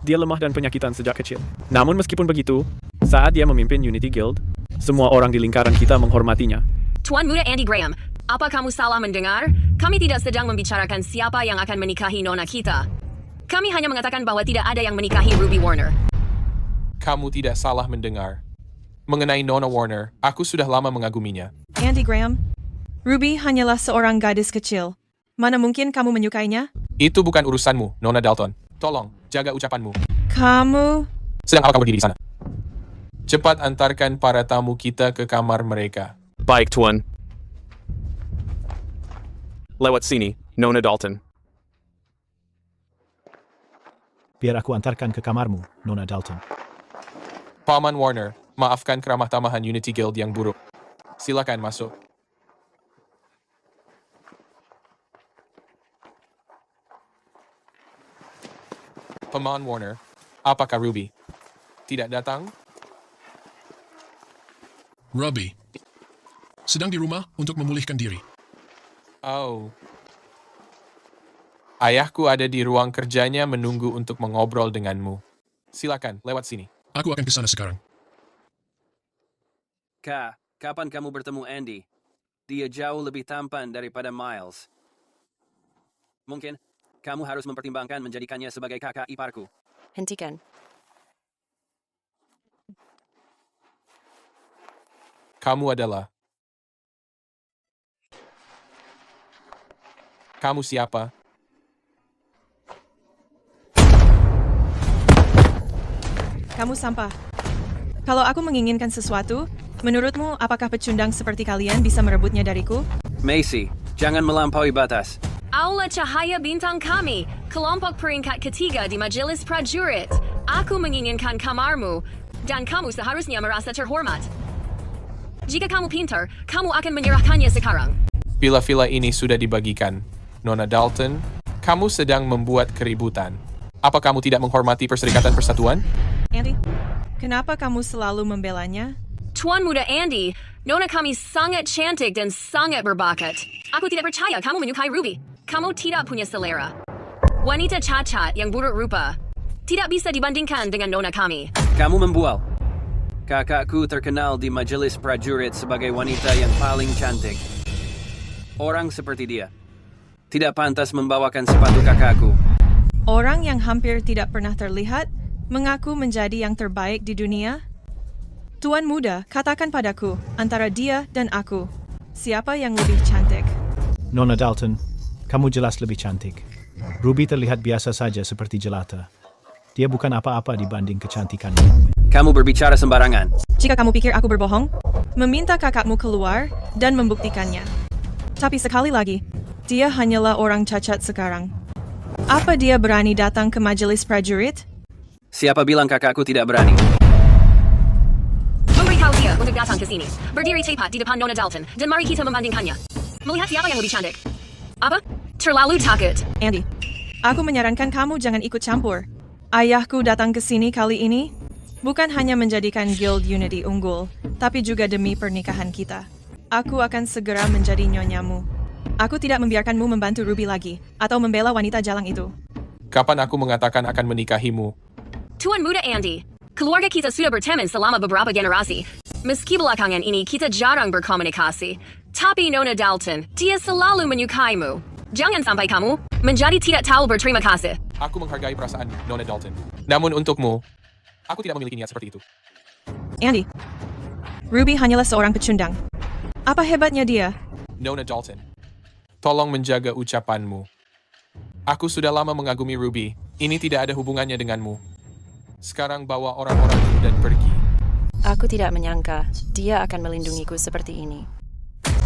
Dia lemah dan penyakitan sejak kecil. Namun meskipun begitu, saat dia memimpin Unity Guild, semua orang di lingkaran kita menghormatinya. Tuan Muda Andy Graham, apa kamu salah mendengar? Kami tidak sedang membicarakan siapa yang akan menikahi nona kita. Kami hanya mengatakan bahwa tidak ada yang menikahi Ruby Warner. Kamu tidak salah mendengar. Mengenai Nona Warner, aku sudah lama mengaguminya. Andy Graham, Ruby hanyalah seorang gadis kecil. Mana mungkin kamu menyukainya? Itu bukan urusanmu, Nona Dalton. Tolong, jaga ucapanmu. Kamu... Sedang apa kamu berdiri di sana? Cepat antarkan para tamu kita ke kamar mereka. Baik, Tuan. Lewat sini, Nona Dalton. Biar aku antarkan ke kamarmu, Nona Dalton. Paman Warner, maafkan keramah tamahan Unity Guild yang buruk. Silakan masuk. Paman Warner, apakah Ruby tidak datang? Ruby sedang di rumah untuk memulihkan diri. Oh. Ayahku ada di ruang kerjanya menunggu untuk mengobrol denganmu. Silakan, lewat sini. Aku akan ke sana sekarang. Kapan kamu bertemu Andy? Dia jauh lebih tampan daripada Miles. Mungkin kamu harus mempertimbangkan menjadikannya sebagai kakak iparku. Hentikan. Kamu adalah... Kamu siapa? Kamu sampah. Kalau aku menginginkan sesuatu, menurutmu apakah pecundang seperti kalian bisa merebutnya dariku? Macy, jangan melampaui batas. Aula Cahaya Bintang kami, kelompok peringkat ketiga di Majelis Prajurit. Aku menginginkan kamarmu, dan kamu seharusnya merasa terhormat. Jika kamu pintar, kamu akan menyerahkannya sekarang. Villa-villa ini sudah dibagikan. Nona Dalton, kamu sedang membuat keributan. Apa kamu tidak menghormati Perserikatan Persatuan? Andy, kenapa kamu selalu membelanya? Tuan Muda Andy, nona kami sangat cantik dan sangat berbakat. Aku tidak percaya kamu menyukai Ruby. Kamu tidak punya selera. Wanita cacat yang buruk rupa tidak bisa dibandingkan dengan nona kami. Kamu membual. Kakakku terkenal di Majelis Prajurit sebagai wanita yang paling cantik. Orang seperti dia tidak pantas membawakan sepatu kakakku. Orang yang hampir tidak pernah terlihat mengaku menjadi yang terbaik di dunia? Tuan Muda, katakan padaku, antara dia dan aku, siapa yang lebih cantik? Nona Dalton, kamu jelas lebih cantik. Ruby terlihat biasa saja seperti jelata. Dia bukan apa-apa dibanding kecantikannya. Kamu berbicara sembarangan. Jika kamu pikir aku berbohong, meminta kakakmu keluar dan membuktikannya. Tapi sekali lagi, dia hanyalah orang cacat sekarang. Apa dia berani datang ke Majelis Prajurit? Siapa bilang kakakku tidak berani? Memberitahu dia untuk datang ke sini. Berdiri tepat di depan Nona Dalton, dan mari kita membandingkannya. Melihat siapa yang lebih cantik. Apa? Terlalu takut. Andy, aku menyarankan kamu jangan ikut campur. Ayahku datang ke sini kali ini bukan hanya menjadikan Guild Unity unggul, tapi juga demi pernikahan kita. Aku akan segera menjadi nyonyamu. Aku tidak membiarkanmu membantu Ruby lagi, atau membela wanita jalang itu. Kapan aku mengatakan akan menikahimu? Tuan Muda Andy, keluarga kita sudah berteman selama beberapa generasi. Meski belakangan ini kita jarang berkomunikasi, tapi Nona Dalton, dia selalu menyukaimu. Jangan sampai kamu menjadi tidak tahu berterima kasih. Aku menghargai perasaan Nona Dalton. Namun untukmu, aku tidak memiliki niat seperti itu. Andy, Ruby hanyalah seorang pecundang. Apa hebatnya dia? Nona Dalton, tolong menjaga ucapanmu. Aku sudah lama mengagumi Ruby. Ini tidak ada hubungannya denganmu. Sekarang bawa orang-orang itu dan pergi. Aku tidak menyangka dia akan melindungiku seperti ini.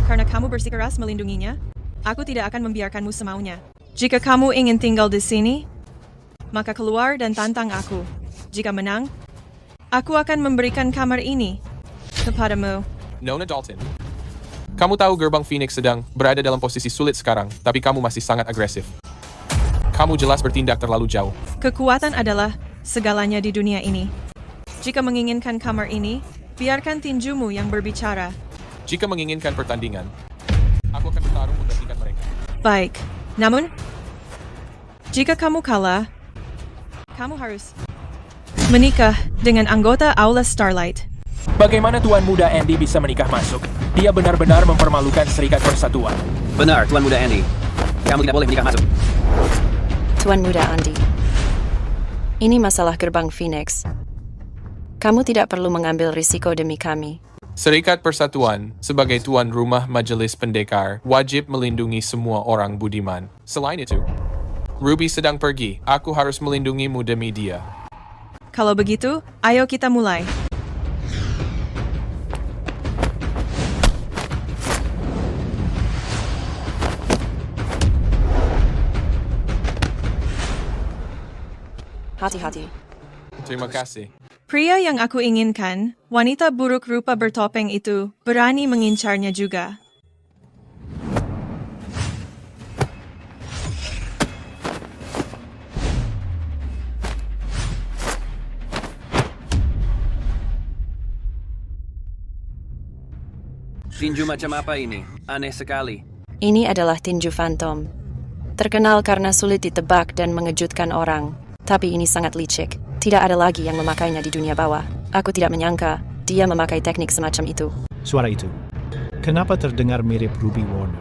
Karena kamu bersikeras melindunginya, aku tidak akan membiarkanmu semaunya. Jika kamu ingin tinggal di sini, maka keluar dan tantang aku. Jika menang, aku akan memberikan kamar ini kepadamu. Nona Dalton, kamu tahu Gerbang Phoenix sedang berada dalam posisi sulit sekarang, tapi kamu masih sangat agresif. Kamu jelas bertindak terlalu jauh. Kekuatan adalah segalanya di dunia ini. Jika menginginkan kamar ini, biarkan tinjumu yang berbicara. Jika menginginkan pertandingan, aku akan bertarung menggantikan mereka. Baik, namun, jika kamu kalah, kamu harus menikah dengan anggota Aula Starlight. Bagaimana Tuan Muda Andy bisa menikah masuk? Dia benar-benar mempermalukan Serikat Persatuan. Benar, Tuan Muda Andy. Kamu tidak boleh menikah masuk. Tuan Muda Andy, ini masalah Gerbang Phoenix. Kamu tidak perlu mengambil risiko demi kami. Serikat Persatuan, sebagai tuan rumah Majelis Pendekar, wajib melindungi semua orang budiman. Selain itu, Ruby sedang pergi. Aku harus melindungimu demi dia. Kalau begitu, ayo kita mulai. Hati-hati. Terima kasih. Pria yang aku inginkan, wanita buruk rupa bertopeng itu, berani mengincarnya juga. Tinju macam apa ini? Aneh sekali. Ini adalah tinju Phantom. Terkenal karena sulit ditebak dan mengejutkan orang. Tapi ini sangat licik. Tidak ada lagi yang memakainya di dunia bawah. Aku tidak menyangka dia memakai teknik semacam itu. Suara itu, kenapa terdengar mirip Ruby Warner?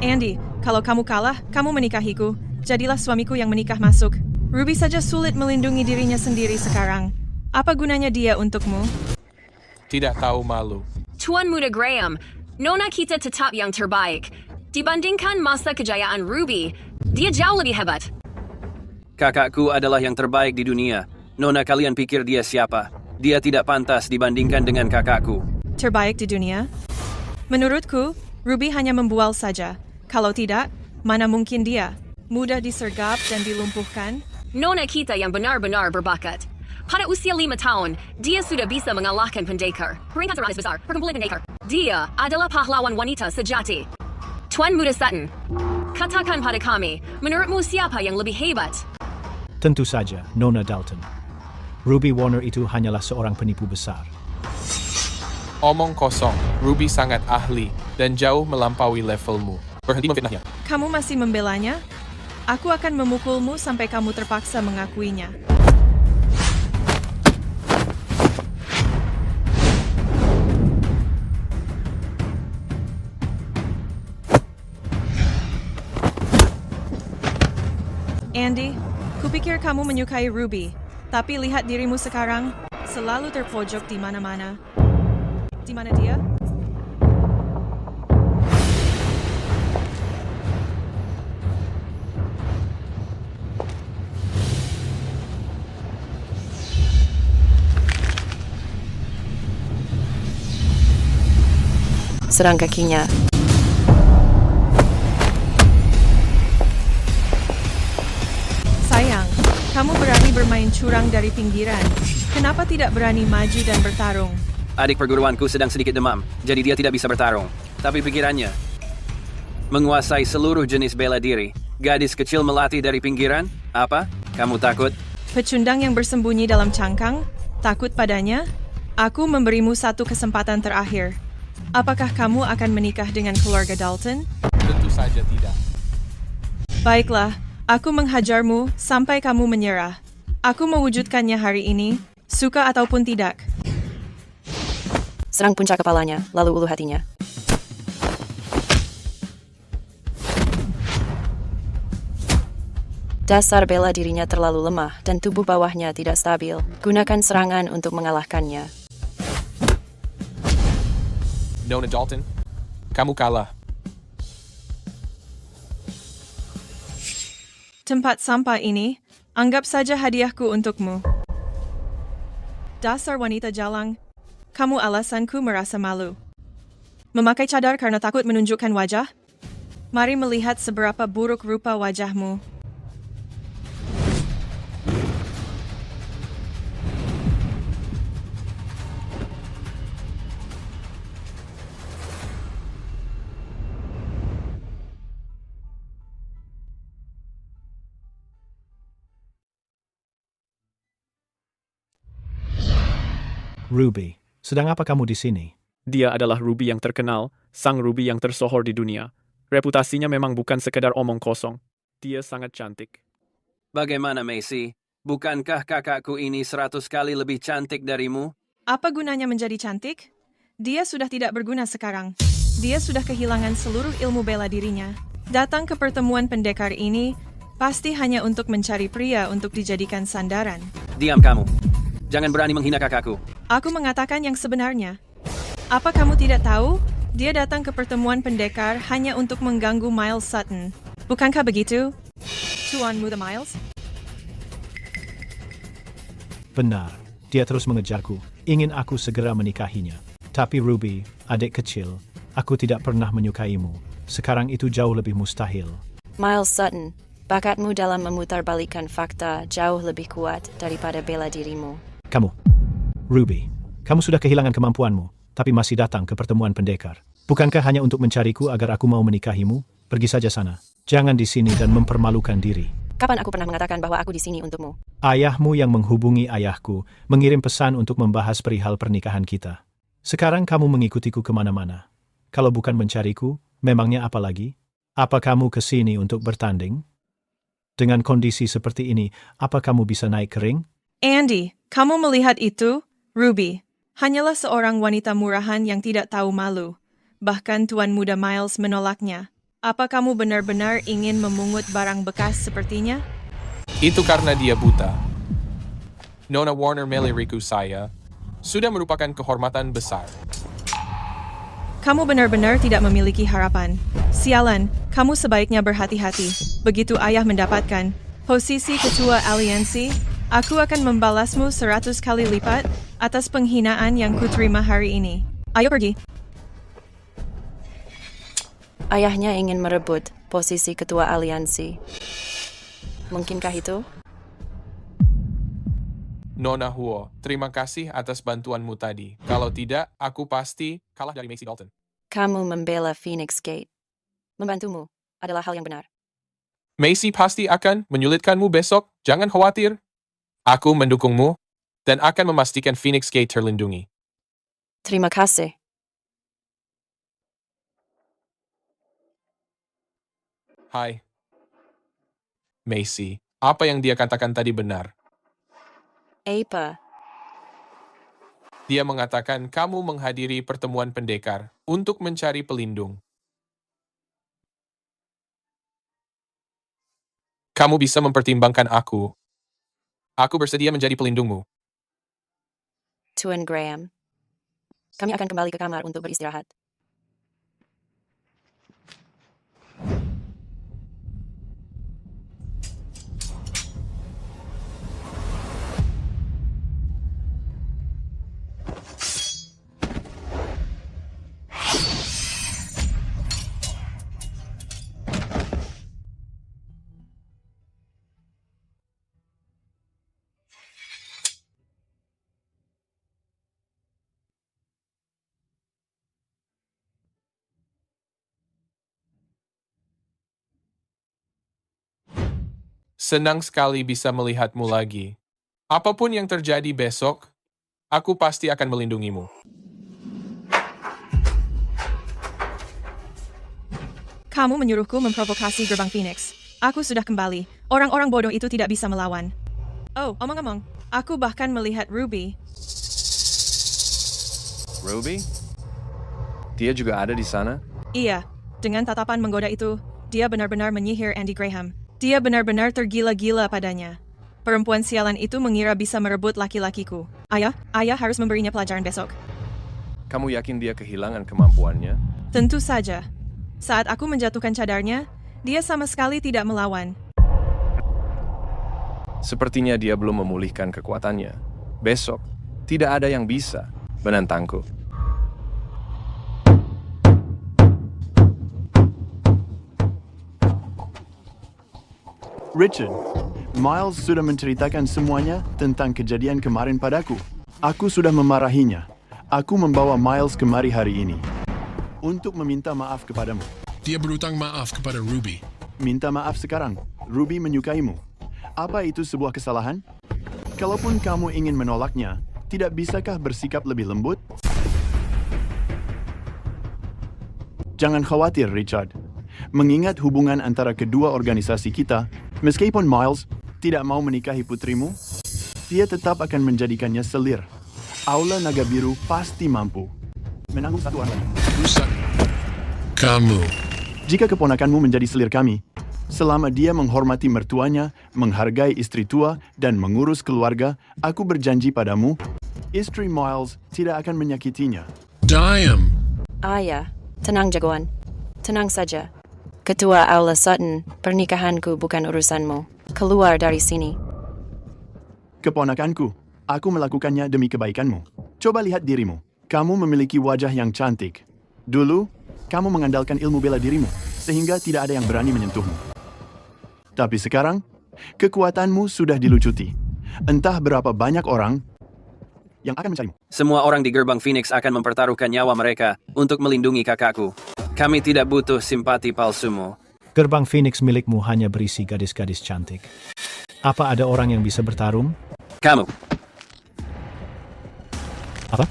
Andy, kalau kamu kalah, kamu menikahiku. Jadilah suamiku yang menikah masuk. Ruby saja sulit melindungi dirinya sendiri sekarang. Apa gunanya dia untukmu? Tidak tahu malu. Tuan Muda Graham, nona kita tetap yang terbaik. Dibandingkan masa kejayaan Ruby, dia jauh lebih hebat. Kakakku adalah yang terbaik di dunia. Nona, kalian pikir dia siapa? Dia tidak pantas dibandingkan dengan kakakku. Terbaik di dunia? Menurutku, Ruby hanya membual saja. Kalau tidak, mana mungkin dia? Mudah disergap dan dilumpuhkan? Nona kita yang benar-benar berbakat. Pada usia 5 tahun, dia sudah bisa mengalahkan pendekar. Peringkat terakhir besar, perkumpulan pendekar. Dia adalah pahlawan wanita sejati. Tuan Muda Sutton, katakan pada kami, menurutmu siapa yang lebih hebat? Tentu saja, Nona Dalton. Ruby Warner itu hanyalah seorang penipu besar. Omong kosong, Ruby sangat ahli dan jauh melampaui levelmu. Berhenti memfitnahnya. Kamu masih membelanya? Aku akan memukulmu sampai kamu terpaksa mengakuinya. Andy, kupikir kamu menyukai Ruby, tapi lihat dirimu sekarang, selalu terpojok di mana-mana. Di mana dia? Serang kakinya. Sayang, kamu berani bermain curang dari pinggiran. Kenapa tidak berani maju dan bertarung? Adik perguruanku sedang sedikit demam, jadi dia tidak bisa bertarung. Tapi pikirannya menguasai seluruh jenis bela diri. Gadis kecil melatih dari pinggiran? Apa? Kamu takut? Pecundang yang bersembunyi dalam cangkang? Takut padanya? Aku memberimu satu kesempatan terakhir. Apakah kamu akan menikah dengan keluarga Dalton? Tentu saja tidak. Baiklah, aku menghajarmu sampai kamu menyerah. Aku mewujudkannya hari ini, suka ataupun tidak. Serang puncak kepalanya, lalu ulu hatinya. Dasar bela dirinya terlalu lemah dan tubuh bawahnya tidak stabil. Gunakan serangan untuk mengalahkannya. Nona Dalton, kamu kalah. Tempat sampah ini, anggap saja hadiahku untukmu. Dasar wanita jalang. Kamu alasanku merasa malu. Memakai cadar karena takut menunjukkan wajah? Mari melihat seberapa buruk rupa wajahmu. Ruby, sedang apa kamu di sini? Dia adalah Ruby yang terkenal, sang Ruby yang tersohor di dunia. Reputasinya memang bukan sekedar omong kosong. Dia sangat cantik. Bagaimana, Macy? Bukankah kakakku ini 100 kali lebih cantik darimu? Apa gunanya menjadi cantik? Dia sudah tidak berguna sekarang. Dia sudah kehilangan seluruh ilmu bela dirinya. Datang ke pertemuan pendekar ini pasti hanya untuk mencari pria untuk dijadikan sandaran. Diam kamu. Jangan berani menghina kakakku. Aku mengatakan yang sebenarnya. Apa kamu tidak tahu? Dia datang ke pertemuan pendekar hanya untuk mengganggu Miles Sutton. Bukankah begitu? Tuan Muda Miles? Benar, dia terus mengejarku. Ingin aku segera menikahinya. Tapi Ruby, adik kecil, aku tidak pernah menyukaimu. Sekarang itu jauh lebih mustahil. Miles Sutton, bakatmu dalam memutarbalikkan fakta jauh lebih kuat daripada bela dirimu. Kamu, Ruby, kamu sudah kehilangan kemampuanmu, tapi masih datang ke pertemuan pendekar. Bukankah hanya untuk mencariku agar aku mau menikahimu? Pergi saja sana. Jangan di sini dan mempermalukan diri. Kapan aku pernah mengatakan bahwa aku di sini untukmu? Ayahmu yang menghubungi ayahku, mengirim pesan untuk membahas perihal pernikahan kita. Sekarang kamu mengikutiku kemana-mana. Kalau bukan mencariku, memangnya apa lagi? Apa kamu ke sini untuk bertanding? Dengan kondisi seperti ini, apa kamu bisa naik ke ring? Andy, kamu melihat itu? Ruby, hanyalah seorang wanita murahan yang tidak tahu malu. Bahkan Tuan Muda Miles menolaknya. Apa kamu benar-benar ingin memungut barang bekas sepertinya? Itu karena dia buta. Nona Warner meliriku saya. Sudah merupakan kehormatan besar. Kamu benar-benar tidak memiliki harapan. Sialan, kamu sebaiknya berhati-hati. Begitu ayah mendapatkan posisi ketua aliansi, aku akan membalasmu 100 kali lipat atas penghinaan yang kuterima hari ini. Ayo pergi. Ayahnya ingin merebut posisi ketua aliansi. Mungkinkah itu? Nona Huo, terima kasih atas bantuanmu tadi. Kalau tidak, aku pasti kalah dari Macy Dalton. Kamu membela Phoenix Gate. Membantumu adalah hal yang benar. Macy pasti akan menyulitkanmu besok. Jangan khawatir. Aku mendukungmu dan akan memastikan Phoenix Gate terlindungi. Terima kasih. Hai. Macy, apa yang dia katakan tadi benar? Apa? Dia mengatakan kamu menghadiri pertemuan pendekar untuk mencari pelindung. Kamu bisa mempertimbangkan aku. Aku bersedia menjadi pelindungmu. Tuan Graham, kami akan kembali ke kamar untuk beristirahat. Senang sekali bisa melihatmu lagi. Apapun yang terjadi besok, aku pasti akan melindungimu. Kamu menyuruhku memprovokasi gerbang Phoenix. Aku sudah kembali. Orang-orang bodoh itu tidak bisa melawan. Oh, omong-omong, aku bahkan melihat Ruby. Ruby? Dia juga ada di sana? Iya, dengan tatapan menggoda itu, dia benar-benar menyihir Andy Graham. Dia benar-benar tergila-gila padanya. Perempuan sialan itu mengira bisa merebut laki-lakiku. Ayah harus memberinya pelajaran besok. Kamu yakin dia kehilangan kemampuannya? Tentu saja. Saat aku menjatuhkan cadarnya, dia sama sekali tidak melawan. Sepertinya dia belum memulihkan kekuatannya. Besok, Tidak ada yang bisa menentangku. Richard, Miles sudah menceritakan semuanya tentang kejadian kemarin padaku. Aku sudah memarahinya. Aku membawa Miles kemari hari ini untuk meminta maaf kepadamu. Dia berutang maaf kepada Ruby. Minta maaf sekarang. Ruby menyukaimu. Apa itu sebuah kesalahan? Kalaupun kamu ingin menolaknya, tidak bisakah bersikap lebih lembut? Jangan khawatir, Richard. Mengingat hubungan antara kedua organisasi kita, meskipun Miles tidak mau menikahi putrimu, dia tetap akan menjadikannya selir. Aula Naga Biru pasti mampu menanggung satu orang. Rusak. Kamu. Jika keponakanmu menjadi selir kami, selama dia menghormati mertuanya, menghargai istri tua, dan mengurus keluarga, aku berjanji padamu, istri Miles tidak akan menyakitinya. Diam. Ayah, tenang jagoan. Tenang saja. Ketua Aula Sutton, pernikahanku bukan urusanmu. Keluar dari sini. Keponakanku, aku melakukannya demi kebaikanmu. Coba lihat dirimu. Kamu memiliki wajah yang cantik. Dulu, kamu mengandalkan ilmu bela dirimu, sehingga tidak ada yang berani menyentuhmu. Tapi sekarang, kekuatanmu sudah dilucuti. Entah berapa banyak orang yang akan mencarimu. Semua orang di gerbang Phoenix akan mempertaruhkan nyawa mereka untuk melindungi kakakku. Kami tidak butuh simpati palsumu. Gerbang Phoenix milikmu hanya berisi gadis-gadis cantik. Apa ada orang yang bisa bertarung? Kamu. Apa?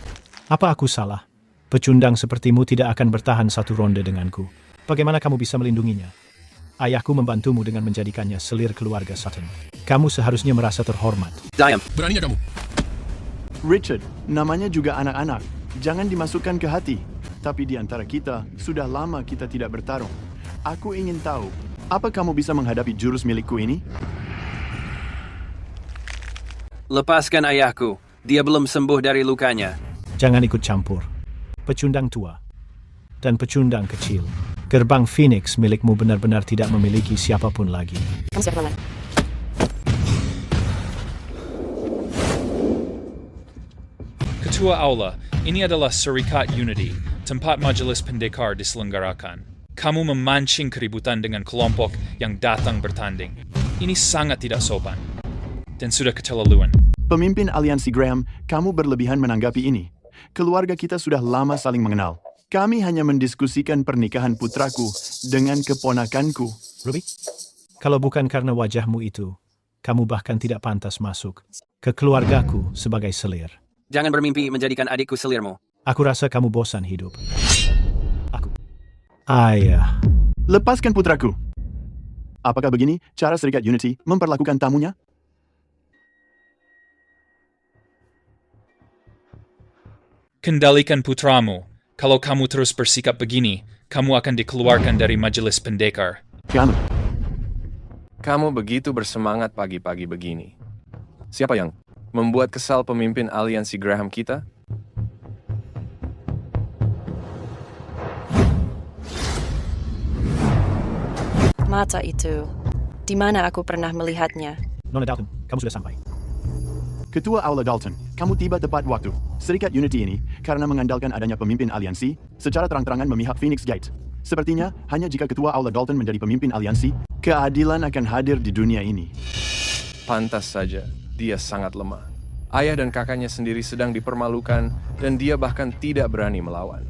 Apa aku salah? Pecundang sepertimu tidak akan bertahan satu ronde denganku. Bagaimana kamu bisa melindunginya? Ayahku membantumu dengan menjadikannya selir keluarga Sutton. Kamu seharusnya merasa terhormat. Diam. Beraninya kamu. Richard, namanya juga anak-anak. Jangan dimasukkan ke hati. Tapi di antara kita, sudah lama kita tidak bertarung. Aku ingin tahu, apa kamu bisa menghadapi jurus milikku ini? Lepaskan ayahku. Dia belum sembuh dari lukanya. Jangan ikut campur. Pecundang tua dan pecundang kecil. Gerbang Phoenix milikmu benar-benar tidak memiliki siapapun lagi. Kamu siapa lawan? Ketua Aula, ini adalah Serikat Unity, tempat majelis pendekar diselenggarakan. Kamu memancing keributan dengan kelompok yang datang bertanding. Ini sangat tidak sopan dan sudah keterlaluan. Pemimpin aliansi Graham, kamu berlebihan menanggapi ini. Keluarga kita sudah lama saling mengenal. Kami hanya mendiskusikan pernikahan putraku dengan keponakanku. Ruby, kalau bukan karena wajahmu itu, kamu bahkan tidak pantas masuk ke keluargaku sebagai selir. Jangan bermimpi menjadikan adikku selirmu. Aku rasa kamu bosan hidup. Ayah. Lepaskan putraku. Apakah begini cara Serikat Unity memperlakukan tamunya? Kendalikan putramu. Kalau kamu terus bersikap begini, kamu akan dikeluarkan dari majelis pendekar. Kamu begitu bersemangat pagi-pagi begini. Siapa yang membuat kesal pemimpin aliansi Graham kita? Mata itu. Di mana aku pernah melihatnya? Nona Dalton, kamu sudah sampai. Ketua Aula Dalton, kamu tiba tepat waktu. Serikat Unity ini, karena mengandalkan adanya pemimpin aliansi, secara terang-terangan memihak Phoenix Gate. Sepertinya, hanya jika Ketua Aula Dalton menjadi pemimpin aliansi, keadilan akan hadir di dunia ini. Pantas saja, dia sangat lemah. Ayah dan kakaknya sendiri sedang dipermalukan, dan dia bahkan tidak berani melawan.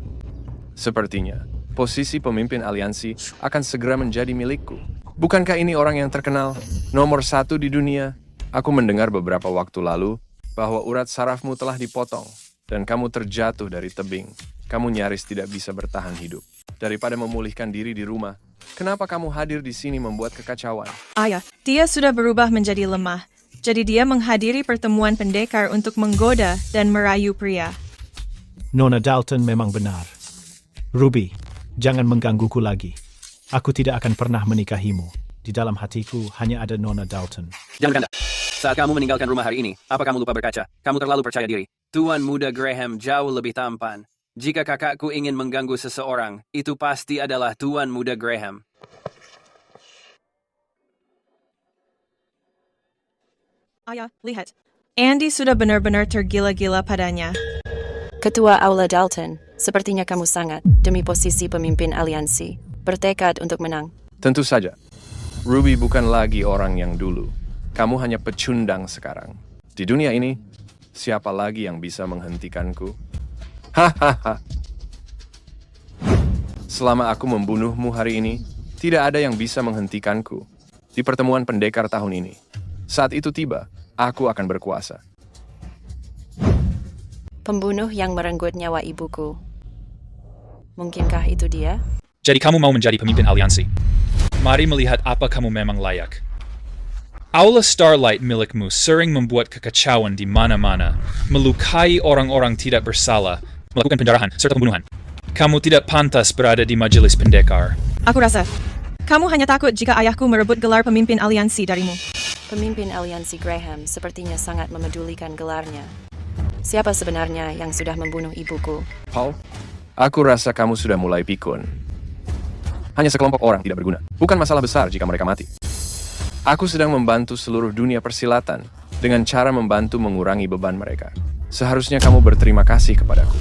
Sepertinya, posisi pemimpin aliansi akan segera menjadi milikku. Bukankah ini orang yang terkenal, nomor 1 di dunia? Aku mendengar beberapa waktu lalu bahwa urat sarafmu telah dipotong dan kamu terjatuh dari tebing. Kamu nyaris tidak bisa bertahan hidup. Daripada memulihkan diri di rumah, kenapa kamu hadir di sini membuat kekacauan? Ayah, dia sudah berubah menjadi lemah. Jadi dia menghadiri pertemuan pendekar untuk menggoda dan merayu pria. Nona Dalton memang benar. Ruby, jangan menggangguku lagi. Aku tidak akan pernah menikahimu. Di dalam hatiku hanya ada Nona Dalton. Jangan kanda. Saat kamu meninggalkan rumah hari ini, apa kamu lupa berkaca? Kamu terlalu percaya diri. Tuan muda Graham jauh lebih tampan. Jika kakakku ingin mengganggu seseorang, itu pasti adalah Tuan muda Graham. Ayah, lihat. Andy sudah benar-benar tergila-gila padanya. Ketua Aula Dalton, sepertinya kamu sangat, demi posisi pemimpin aliansi, bertekad untuk menang. Tentu saja. Ruby bukan lagi orang yang dulu. Kamu hanya pecundang sekarang. Di dunia ini, siapa lagi yang bisa menghentikanku? Hahaha. Selama aku membunuhmu hari ini, tidak ada yang bisa menghentikanku. Di pertemuan pendekar tahun ini, saat itu tiba, aku akan berkuasa. Pembunuh yang merenggut nyawa ibuku. Mungkinkah itu dia? Jadi kamu mau menjadi pemimpin aliansi? Mari melihat apa kamu memang layak. Aula Starlight milikmu sering membuat kekacauan di mana-mana, melukai orang-orang tidak bersalah, melakukan penjarahan, serta pembunuhan. Kamu tidak pantas berada di majelis pendekar. Aku rasa, kamu hanya takut jika ayahku merebut gelar pemimpin aliansi darimu. Pemimpin aliansi Graham sepertinya sangat memedulikan gelarnya. Siapa sebenarnya yang sudah membunuh ibuku? Paul, aku rasa kamu sudah mulai pikun. Hanya sekelompok orang tidak berguna. Bukan masalah besar jika mereka mati. Aku sedang membantu seluruh dunia persilatan dengan cara membantu mengurangi beban mereka. Seharusnya kamu berterima kasih kepadaku.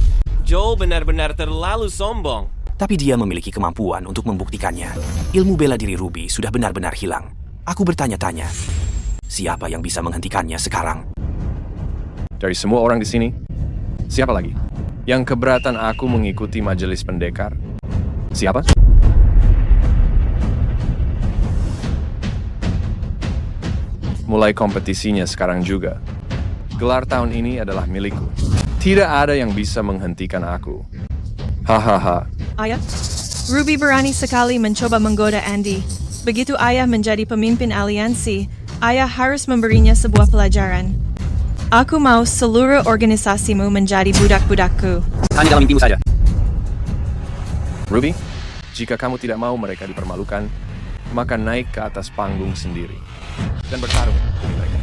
Joel benar-benar terlalu sombong. Tapi dia memiliki kemampuan untuk membuktikannya. Ilmu bela diri Ruby sudah benar-benar hilang. Aku bertanya-tanya, siapa yang bisa menghentikannya sekarang? Dari semua orang di sini, siapa lagi yang keberatan aku mengikuti majelis pendekar? Siapa? Mulai kompetisinya sekarang juga. Gelar tahun ini adalah milikku. Tidak ada yang bisa menghentikan aku. Hahaha. Ayah, Ruby berani sekali mencoba menggoda Andy. Begitu ayah menjadi pemimpin aliansi, ayah harus memberinya sebuah pelajaran. Aku mau seluruh organisasimu menjadi budak-budakku. Hanya dalam mimpimu saja. Ruby, jika kamu tidak mau mereka dipermalukan, maka naik ke atas panggung sendiri dan bertarung dengan mereka.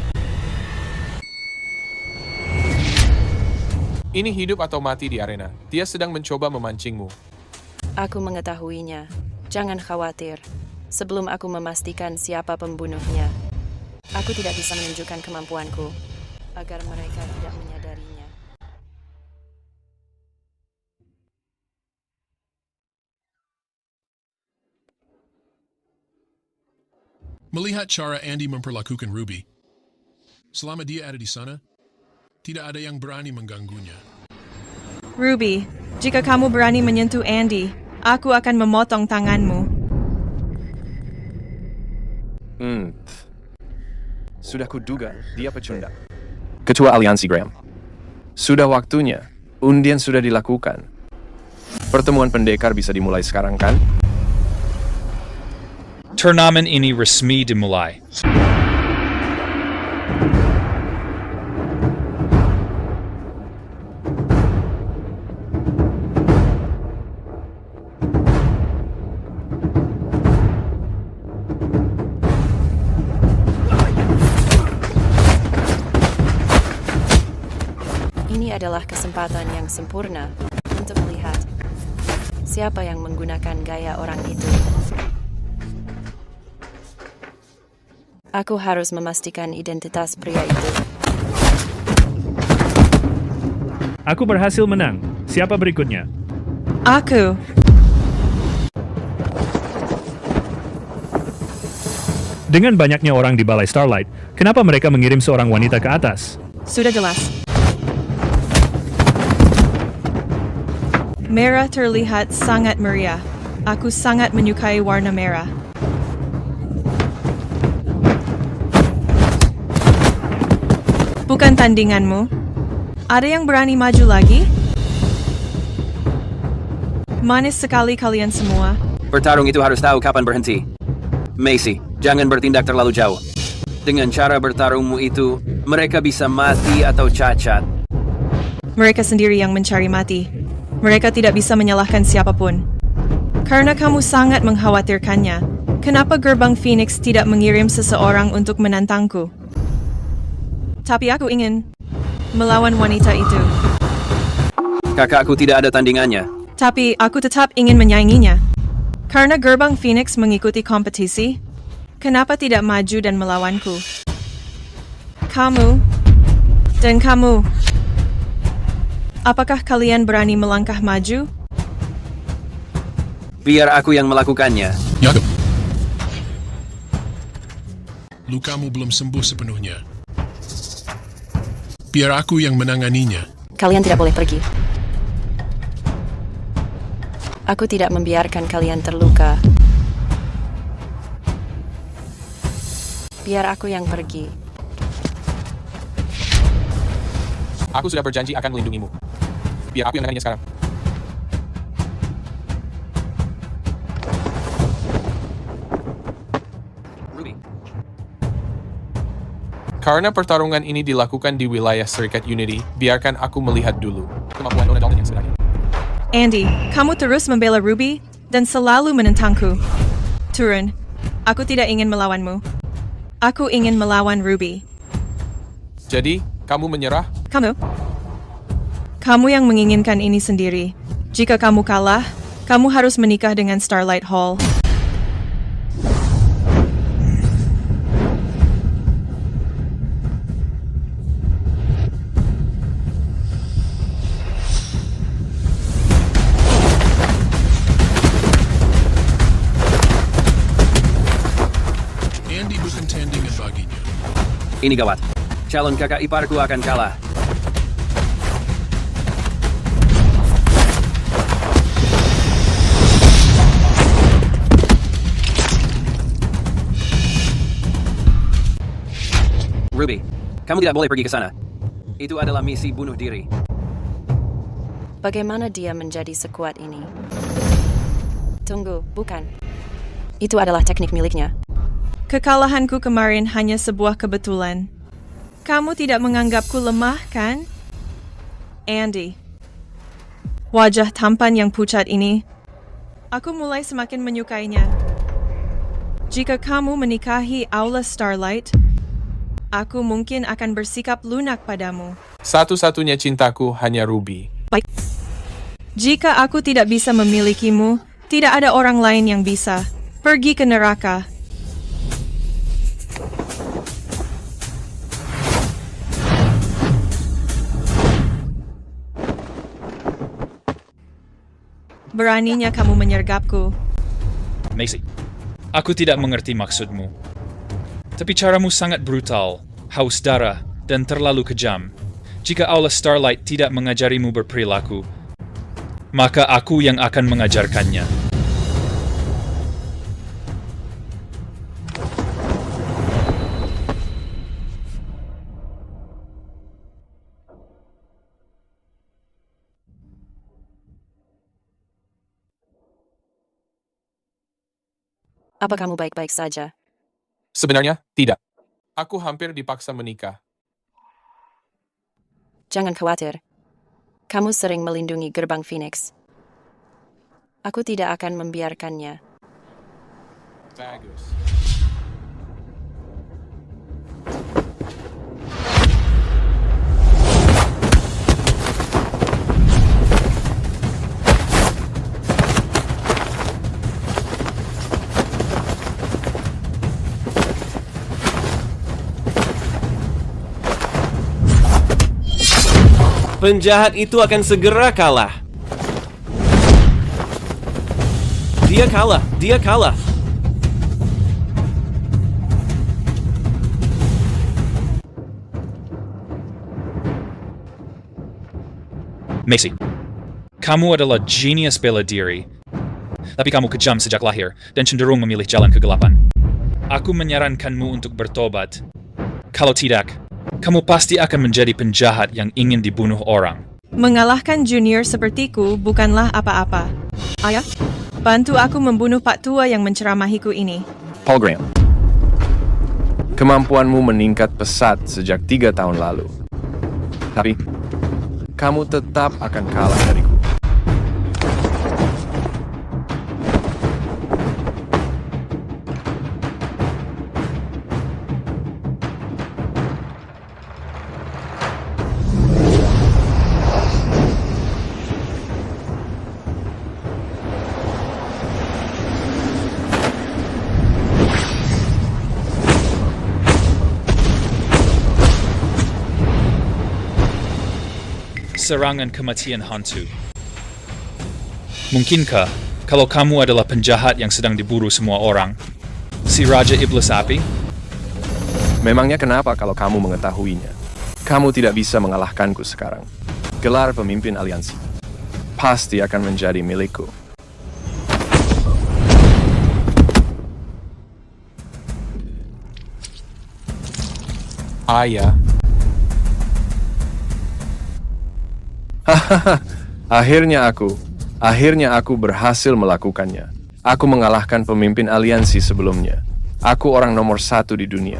Ini hidup atau mati di arena. Dia sedang mencoba memancingmu. Aku mengetahuinya. Jangan khawatir. Sebelum aku memastikan siapa pembunuhnya, aku tidak bisa menunjukkan kemampuanku agar mereka tidak menyadarinya. Melihat cara Andy memperlakukan Ruby, selama dia ada di sana, tidak ada yang berani mengganggunya. Ruby, jika kamu berani menyentuh Andy, aku akan memotong tanganmu. Sudah kuduga dia pecundang. Ketua Aliansi Graham. Sudah waktunya. Undian sudah dilakukan. Pertemuan pendekar bisa dimulai sekarang, kan? Turnamen ini resmi dimulai. Ini adalah kesempatan yang sempurna untuk melihat siapa yang menggunakan gaya orang itu. Aku harus memastikan identitas pria itu. Aku berhasil menang. Siapa berikutnya? Aku. Dengan banyaknya orang di Balai Starlight, kenapa mereka mengirim seorang wanita ke atas? Sudah jelas. Merah terlihat sangat meriah. Aku sangat menyukai warna merah. Bukan tandinganmu. Ada yang berani maju lagi? Manis sekali kalian semua. Bertarung itu harus tahu kapan berhenti. Macy, jangan bertindak terlalu jauh. Dengan cara bertarungmu itu, mereka bisa mati atau cacat. Mereka sendiri yang mencari mati. Mereka tidak bisa menyalahkan siapapun. Karena kamu sangat mengkhawatirkannya, kenapa Gerbang Phoenix tidak mengirim seseorang untuk menantangku? Tapi aku ingin melawan wanita itu. Kakakku tidak ada tandingannya. Tapi aku tetap ingin menyainginya. Karena Gerbang Phoenix mengikuti kompetisi, kenapa tidak maju dan melawanku? Kamu Dan kamu, apakah kalian berani melangkah maju? Biar aku yang melakukannya. Yakup. Lukamu belum sembuh sepenuhnya. Biar aku yang menanganinya. Kalian tidak boleh pergi. Aku tidak membiarkan kalian terluka. Biar aku yang pergi. Aku sudah berjanji akan melindungimu. Biar aku yang menanganinya sekarang. Karena pertarungan ini dilakukan di wilayah Serikat Unity, biarkan aku melihat dulu kemampuan Lona Dalton yang sebenarnya. Andy, kamu terus membela Ruby dan selalu menentangku. Turun, aku tidak ingin melawanmu. Aku ingin melawan Ruby. Jadi, kamu menyerah? Kamu yang menginginkan ini sendiri. Jika kamu kalah, kamu harus menikah dengan Starlight Hall. Ini gawat. Calon kakak iparku akan kalah. Ruby, kamu tidak boleh pergi ke sana. Itu adalah misi bunuh diri. Bagaimana dia menjadi sekuat ini? Tunggu, bukan. Itu adalah teknik miliknya. Kekalahanku kemarin hanya sebuah kebetulan. Kamu tidak menganggapku lemah, kan? Andy. Wajah tampan yang pucat ini, aku mulai semakin menyukainya. Jika kamu menikahi Aula Starlight, aku mungkin akan bersikap lunak padamu. Satu-satunya cintaku hanya Ruby. Baik. Jika aku tidak bisa memilikimu, tidak ada orang lain yang bisa. Pergi ke neraka. Beraninya kamu menyergapku. Macy, aku tidak mengerti maksudmu. Tapi caramu sangat brutal, haus darah, dan terlalu kejam. Jika Aula Starlight tidak mengajarimu berperilaku, maka aku yang akan mengajarkannya. Apa kamu baik-baik saja? Sebenarnya, tidak. Aku hampir dipaksa menikah. Jangan khawatir. Kamu sering melindungi gerbang Phoenix. Aku tidak akan membiarkannya. Bagus. Penjahat itu akan segera kalah. Dia kalah, dia kalah. Macy, kamu adalah genius bela diri. Tapi kamu kejam sejak lahir dan cenderung memilih jalan kegelapan. Aku menyarankanmu untuk bertobat. Kalau tidak, kamu pasti akan menjadi penjahat yang ingin dibunuh orang. Mengalahkan junior sepertiku bukanlah apa-apa. Ayah, bantu aku membunuh Pak Tua yang menceramahiku ini. Paul Graham, kemampuanmu meningkat pesat sejak 3 tahun lalu. Tapi, kamu tetap akan kalah dariku. serangan kematian hantu. Mungkinkah kalau kamu adalah penjahat yang sedang diburu semua orang? Si Raja Iblis Api? Memangnya kenapa kalau kamu mengetahuinya? Kamu tidak bisa mengalahkanku sekarang. Gelar pemimpin aliansi pasti akan menjadi milikku. Ayah. Hahaha, akhirnya aku berhasil melakukannya. Aku mengalahkan pemimpin aliansi sebelumnya. Aku orang nomor 1 di dunia.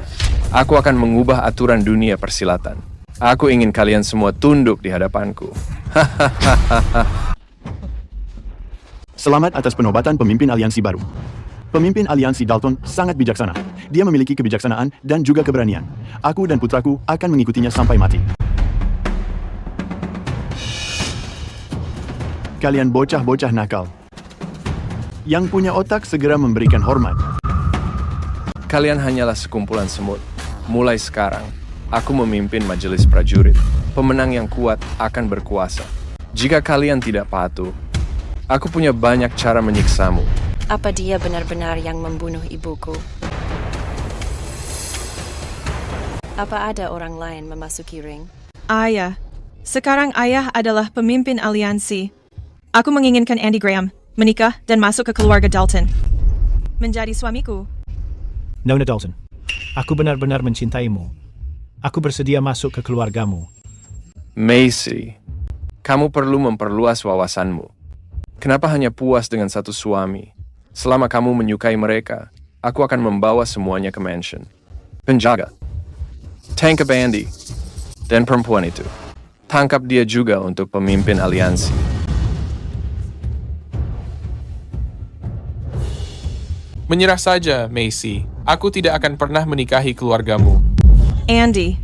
Aku akan mengubah aturan dunia persilatan. Aku ingin kalian semua tunduk di hadapanku. Hahaha. Selamat atas penobatan pemimpin aliansi baru. Pemimpin aliansi Dalton sangat bijaksana. Dia memiliki kebijaksanaan dan juga keberanian. Aku dan putraku akan mengikutinya sampai mati. Kalian bocah-bocah nakal. Yang punya otak segera memberikan hormat. Kalian hanyalah sekumpulan semut. Mulai sekarang, aku memimpin majelis prajurit. Pemenang yang kuat akan berkuasa. Jika kalian tidak patuh, aku punya banyak cara menyiksamu. Apa dia benar-benar yang membunuh ibuku? Apa ada orang lain memasuki ring? Ayah. Sekarang ayah adalah pemimpin aliansi. Aku menginginkan Andy Graham menikah dan masuk ke keluarga Dalton. Menjadi suamiku. Nona Dalton, aku benar-benar mencintaimu. Aku bersedia masuk ke keluargamu. Macy, kamu perlu memperluas wawasanmu. Kenapa hanya puas dengan satu suami? Selama kamu menyukai mereka, aku akan membawa semuanya ke mansion. Penjaga, tangkap Andy, dan perempuan itu. Tangkap dia juga untuk pemimpin aliansi. Menyerah saja, Macy. Aku tidak akan pernah menikahi keluargamu. Andy,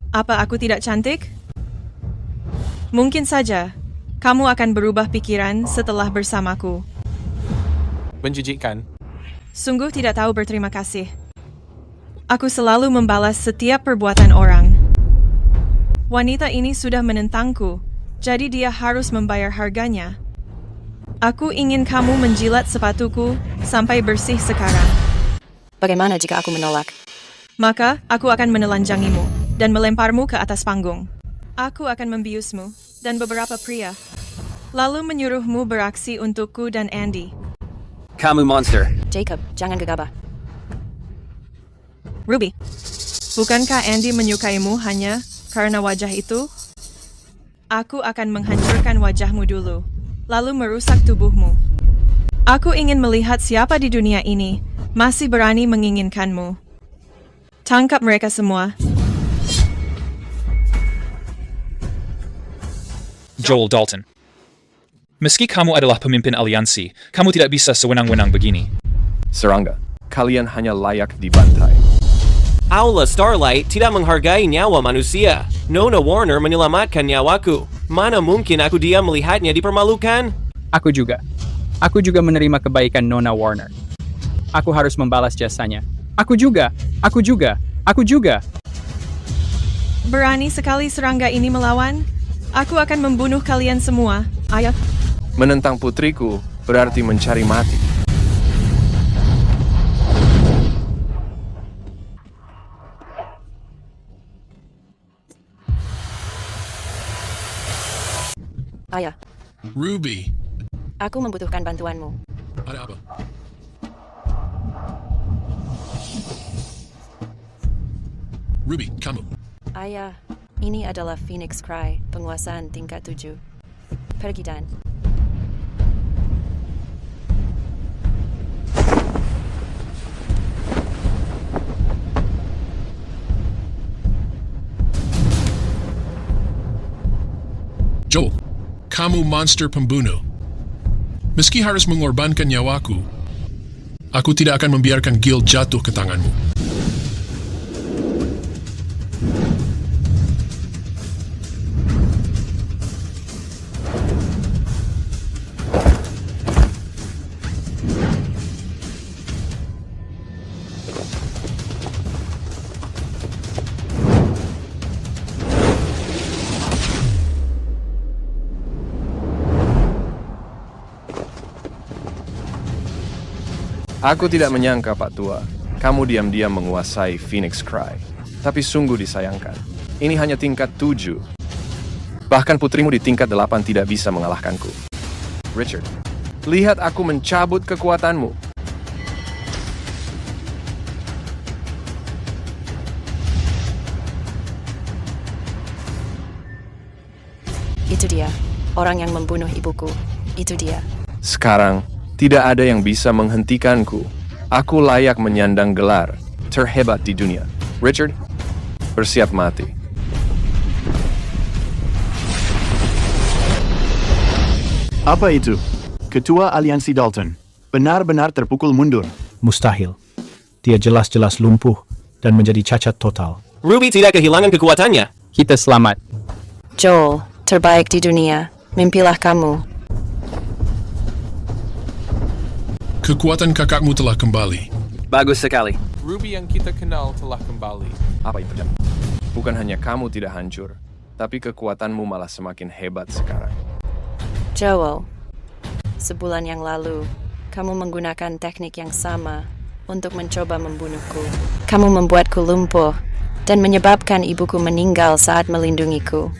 apa aku tidak cantik? Mungkin saja, kamu akan berubah pikiran setelah bersamaku. Menjijikkan. Sungguh tidak tahu berterima kasih. Aku selalu membalas setiap perbuatan orang. Wanita ini sudah menentangku, jadi dia harus membayar harganya. Aku ingin kamu menjilat sepatuku sampai bersih sekarang. Bagaimana jika aku menolak? Maka, aku akan menelanjangimu dan melemparmu ke atas panggung. Aku akan membiusmu dan beberapa pria, lalu menyuruhmu beraksi untukku dan Andy. Kamu monster. Jacob, jangan gegabah. Ruby, bukankah Andy menyukaimu hanya karena wajah itu? Aku akan menghancurkan wajahmu dulu, lalu merusak tubuhmu. Aku ingin melihat siapa di dunia ini masih berani menginginkanmu. Tangkap mereka semua. Joel Dalton. Meski kamu adalah pemimpin aliansi, kamu tidak bisa sewenang-wenang begini. Serangga, kalian hanya layak dibantai. Aula Starlight tidak menghargai nyawa manusia. Nona Warner menyelamatkan nyawaku. Mana mungkin aku diam melihatnya dipermalukan? Aku juga menerima kebaikan Nona Warner. Aku harus membalas jasanya. Aku juga. Berani sekali serangga ini melawan? Aku akan membunuh kalian semua. Ayo. Menentang putriku berarti mencari mati. Ayah. Ruby. Aku membutuhkan bantuanmu. Ada apa? Ruby, kamu. Ayah, ini adalah Phoenix Cry, penguasaan tingkat 7. Pergi dan. Joel, kamu monster pembunuh. Meski harus mengorbankan nyawaku, aku tidak akan membiarkan Guild jatuh ke tanganmu. Aku tidak menyangka, Pak Tua. Kamu diam-diam menguasai Phoenix Cry. Tapi sungguh disayangkan. Ini hanya tingkat 7. Bahkan putrimu di tingkat 8 tidak bisa mengalahkanku. Richard, lihat aku mencabut kekuatanmu. Itu dia, orang yang membunuh ibuku. Itu dia. Sekarang, tidak ada yang bisa menghentikanku. Aku layak menyandang gelar terhebat di dunia. Richard, bersiap mati. Apa itu? Ketua Aliansi Dalton. Benar-benar terpukul mundur. Mustahil. Dia jelas-jelas lumpuh dan menjadi cacat total. Ruby tidak kehilangan kekuatannya. Kita selamat. Joel, terbaik di dunia. Mimpilah kamu. Kekuatan kakakmu telah kembali. Bagus sekali. Ruby yang kita kenal telah kembali. Apa yang terjadi? Bukan hanya kamu tidak hancur, tapi kekuatanmu malah semakin hebat sekarang. Joel, sebulan yang lalu, kamu menggunakan teknik yang sama untuk mencoba membunuhku. Kamu membuatku lumpuh dan menyebabkan ibuku meninggal saat melindungiku.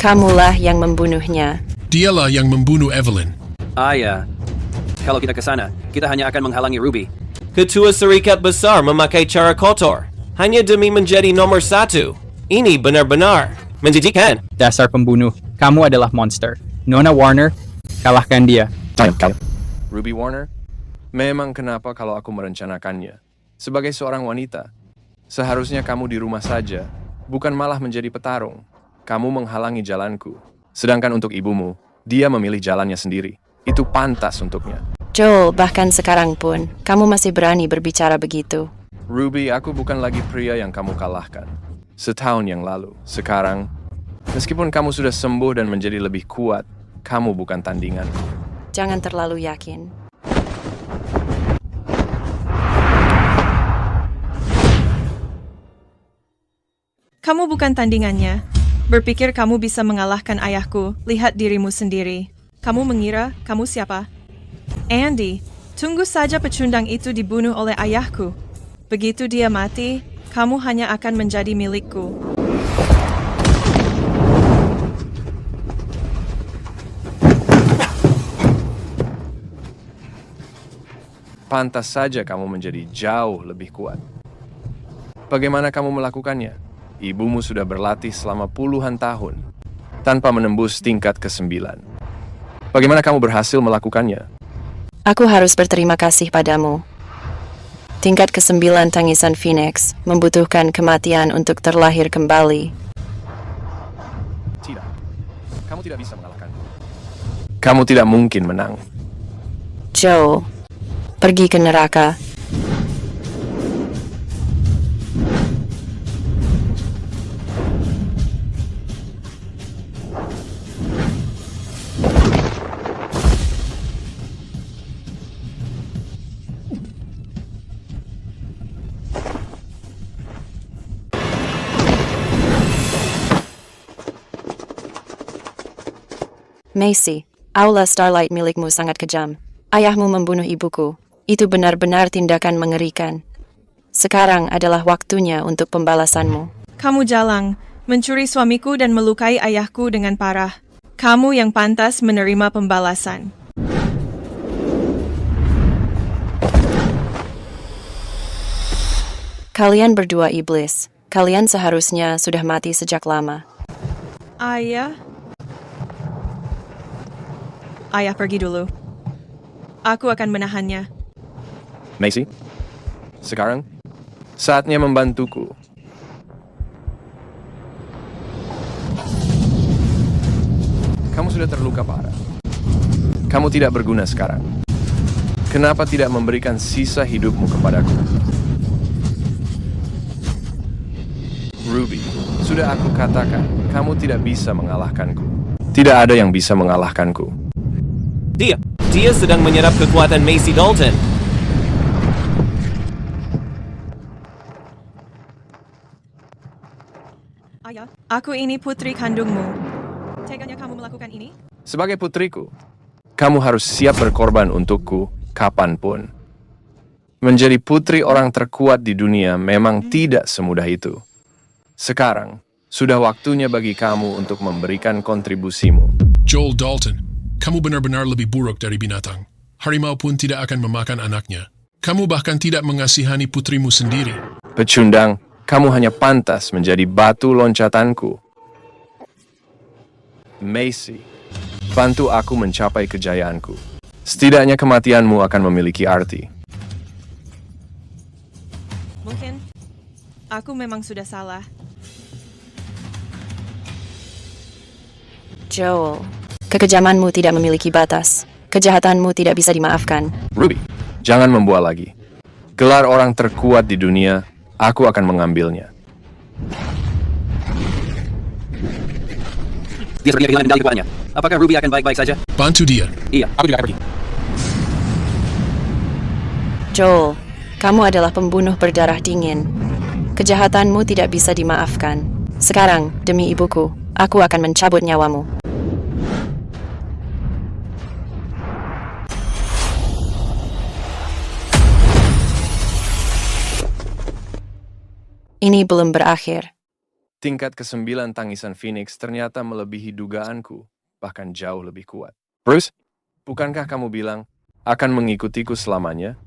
Kamulah yang membunuhnya. Dialah yang membunuh Evelyn. Ya. Kalau kita ke sana, kita hanya akan menghalangi Ruby. Ketua Serikat Besar memakai cara kotor hanya demi menjadi nomor 1. Ini benar-benar menjijikan. Dasar pembunuh, kamu adalah monster. Nona Warner, kalahkan dia. Ruby Warner, memang kenapa kalau aku merencanakannya? Sebagai seorang wanita, seharusnya kamu di rumah saja, bukan malah menjadi petarung. Kamu menghalangi jalanku. Sedangkan untuk ibumu, dia memilih jalannya sendiri. Itu pantas untuknya. Joel, bahkan sekarang pun, kamu masih berani berbicara begitu. Ruby, aku bukan lagi pria yang kamu kalahkan. Setahun yang lalu, sekarang, meskipun kamu sudah sembuh dan menjadi lebih kuat, kamu bukan tandingan. Jangan terlalu yakin. Kamu bukan tandingannya. Berpikir kamu bisa mengalahkan ayahku. Lihat dirimu sendiri. Kamu mengira kamu siapa? Andy, tunggu saja pecundang itu dibunuh oleh ayahku. Begitu dia mati, kamu hanya akan menjadi milikku. Pantas saja kamu menjadi jauh lebih kuat. Bagaimana kamu melakukannya? Ibumu sudah berlatih selama puluhan tahun, tanpa menembus tingkat ke-9. Bagaimana kamu berhasil melakukannya? Aku harus berterima kasih padamu. Tingkat ke-9 tangisan Phoenix membutuhkan kematian untuk terlahir kembali. Tidak. Kamu tidak bisa mengalahkanku. Kamu tidak mungkin menang. Joel, pergi ke neraka. Macy, aula Starlight milikmu sangat kejam. Ayahmu membunuh ibuku. Itu benar-benar tindakan mengerikan. Sekarang adalah waktunya untuk pembalasanmu. Kamu jalang, mencuri suamiku dan melukai ayahku dengan parah. Kamu yang pantas menerima pembalasan. Kalian berdua iblis. Kalian seharusnya sudah mati sejak lama. Ayah? Ayah pergi dulu. Aku akan menahannya. Macy, sekarang saatnya membantuku. Kamu sudah terluka parah. Kamu tidak berguna sekarang. Kenapa tidak memberikan sisa hidupmu kepadaku? Ruby, sudah aku katakan, kamu tidak bisa mengalahkanku. Tidak ada yang bisa mengalahkanku. Dia sedang menyerap kekuatan Macy Dalton. Ayah, aku ini putri kandungmu. Teganya kamu melakukan ini? Sebagai putriku, kamu harus siap berkorban untukku kapanpun. Menjadi putri orang terkuat di dunia memang tidak semudah itu. Sekarang, sudah waktunya bagi kamu untuk memberikan kontribusimu. Joel Dalton, kamu benar-benar lebih buruk dari binatang. Harimau pun tidak akan memakan anaknya. Kamu bahkan tidak mengasihani putrimu sendiri. Pecundang, kamu hanya pantas menjadi batu loncatanku. Macy, bantu aku mencapai kejayaanku. Setidaknya kematianmu akan memiliki arti. Mungkin aku memang sudah salah. Joel, kekejamanmu tidak memiliki batas. Kejahatanmu tidak bisa dimaafkan. Ruby, jangan membual lagi. Gelar orang terkuat di dunia, aku akan mengambilnya. Dia sepertinya kehilangan kendali kekuatannya. Apakah Ruby akan baik-baik saja? Bantu dia. Iya, aku juga akan pergi. Joel, kamu adalah pembunuh berdarah dingin. Kejahatanmu tidak bisa dimaafkan. Sekarang, demi ibuku, aku akan mencabut nyawamu. Ini belum berakhir. Tingkat ke-9 tangisan Phoenix ternyata melebihi dugaanku, bahkan jauh lebih kuat. Bruce, bukankah kamu bilang akan mengikutiku selamanya?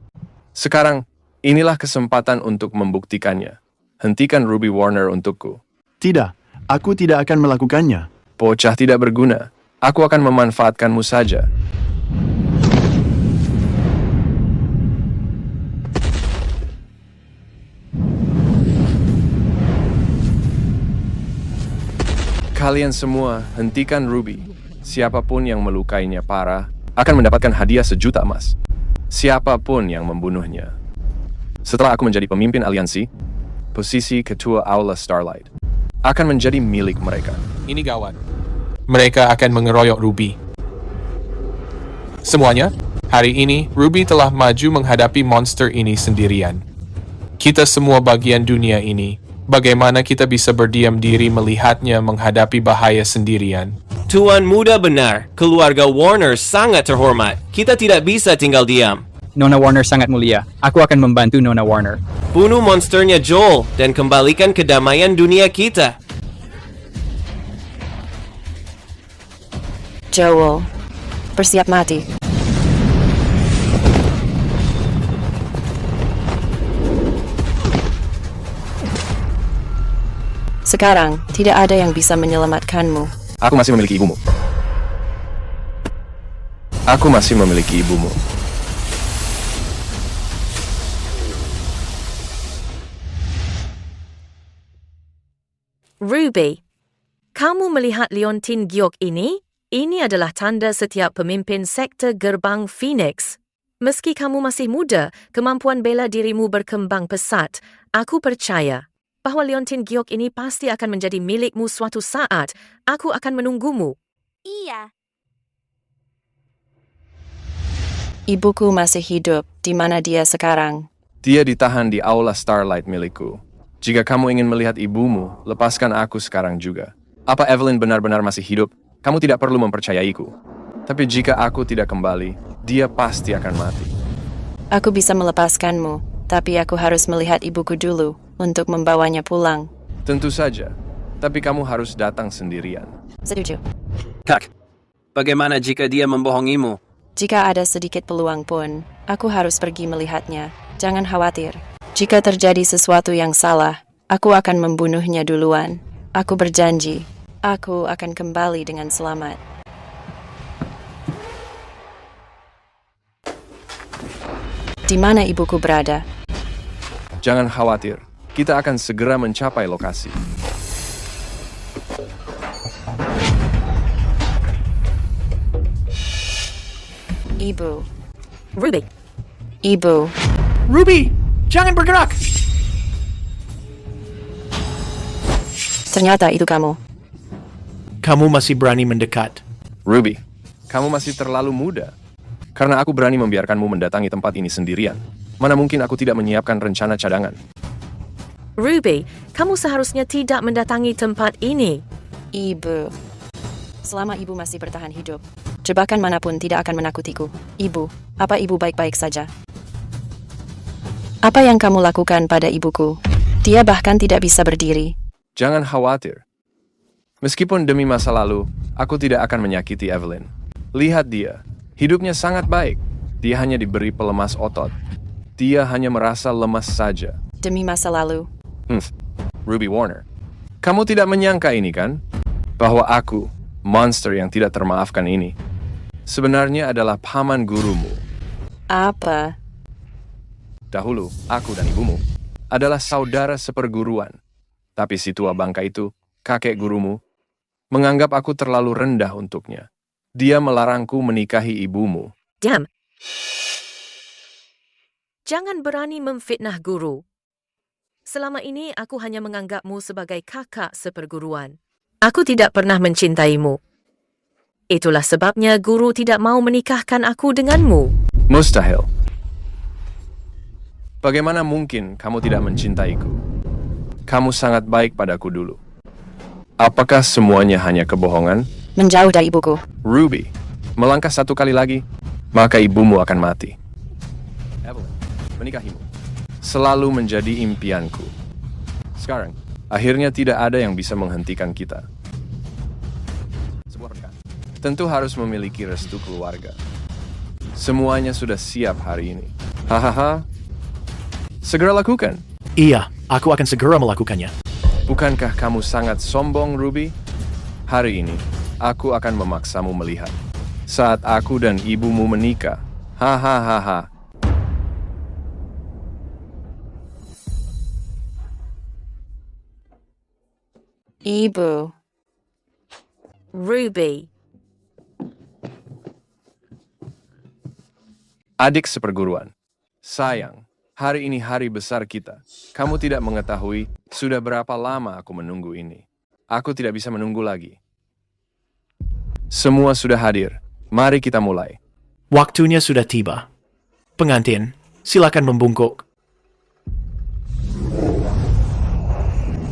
Sekarang, inilah kesempatan untuk membuktikannya. Hentikan Ruby Warner untukku. Tidak, aku tidak akan melakukannya. Bocah tidak berguna. Aku akan memanfaatkanmu saja. Kalian semua, hentikan Ruby. Siapapun yang melukainya parah akan mendapatkan hadiah 1 juta emas. Siapapun yang membunuhnya. Setelah aku menjadi pemimpin aliansi, posisi ketua Aula Starlight akan menjadi milik mereka. Ini gawat. Mereka akan mengeroyok Ruby. Semuanya, hari ini Ruby telah maju menghadapi monster ini sendirian. Kita semua bagian dunia ini. Bagaimana kita bisa berdiam diri melihatnya menghadapi bahaya sendirian? Tuan Muda benar, keluarga Warner sangat terhormat. Kita tidak bisa tinggal diam. Nona Warner sangat mulia. Aku akan membantu Nona Warner. Bunuh monsternya Joel dan kembalikan kedamaian dunia kita. Joel, bersiap mati. Sekarang, tidak ada yang bisa menyelamatkanmu. Aku masih memiliki ibumu. Aku masih memiliki ibumu. Ruby, kamu melihat liontin giok ini? Ini adalah tanda setiap pemimpin sekte Gerbang Phoenix. Meski kamu masih muda, kemampuan bela dirimu berkembang pesat. Aku percaya bahwa liontin giok ini pasti akan menjadi milikmu suatu saat. Aku akan menunggumu. Iya. Ibuku masih hidup. Di mana dia sekarang? Dia ditahan di Aula Starlight milikku. Jika kamu ingin melihat ibumu, lepaskan aku sekarang juga. Apa Evelyn benar-benar masih hidup? Kamu tidak perlu mempercayaiku. Tapi jika aku tidak kembali, dia pasti akan mati. Aku bisa melepaskanmu, tapi aku harus melihat ibuku dulu untuk membawanya pulang. Tentu saja, tapi kamu harus datang sendirian. Setuju. Kak, bagaimana jika dia membohongimu? Jika ada sedikit peluang pun, aku harus pergi melihatnya. Jangan khawatir. Jika terjadi sesuatu yang salah, aku akan membunuhnya duluan. Aku berjanji, aku akan kembali dengan selamat. Di mana ibuku berada? Jangan khawatir, kita akan segera mencapai lokasi. Ibu. Ruby. Ibu. Ruby, jangan bergerak! Ternyata itu kamu. Kamu masih berani mendekat. Ruby, kamu masih terlalu muda. Karena aku berani membiarkanmu mendatangi tempat ini sendirian. Mana mungkin aku tidak menyiapkan rencana cadangan. Ruby, kamu seharusnya tidak mendatangi tempat ini. Ibu. Selama ibu masih bertahan hidup, jebakan manapun tidak akan menakutiku. Ibu, apa ibu baik-baik saja? Apa yang kamu lakukan pada ibuku? Dia bahkan tidak bisa berdiri. Jangan khawatir. Meskipun demi masa lalu, aku tidak akan menyakiti Evelyn. Lihat dia. Hidupnya sangat baik. Dia hanya diberi pelemas otot. Dia hanya merasa lemas saja. Demi masa lalu. Ruby Warner. Kamu tidak menyangka ini kan? Bahwa aku, monster yang tidak termaafkan ini, sebenarnya adalah paman gurumu. Apa? Dahulu, aku dan ibumu adalah saudara seperguruan. Tapi si tua bangka itu, kakek gurumu, menganggap aku terlalu rendah untuknya. Dia melarangku menikahi ibumu. Diam. Jangan berani memfitnah guru. Selama ini aku hanya menganggapmu sebagai kakak seperguruan. Aku tidak pernah mencintaimu. Itulah sebabnya guru tidak mau menikahkan aku denganmu. Mustahil. Bagaimana mungkin kamu tidak mencintaiku? Kamu sangat baik padaku dulu. Apakah semuanya hanya kebohongan? Menjauh dari ibuku. Ruby, melangkah satu kali lagi, maka ibumu akan mati. Evelyn, menikahimu selalu menjadi impianku. Sekarang, akhirnya tidak ada yang bisa menghentikan kita. Sebuah pernikahan tentu harus memiliki restu keluarga. Semuanya sudah siap hari ini. Hahaha. Segera lakukan. Iya, aku akan segera melakukannya. Bukankah kamu sangat sombong, Ruby? Hari ini, aku akan memaksamu melihat saat aku dan ibumu menikah. Hahaha. Ibu. Ruby. Adik seperguruan. Sayang, hari ini hari besar kita. Kamu tidak mengetahui sudah berapa lama aku menunggu ini. Aku tidak bisa menunggu lagi. Semua sudah hadir. Mari kita mulai. Waktunya sudah tiba. Pengantin, silakan membungkuk.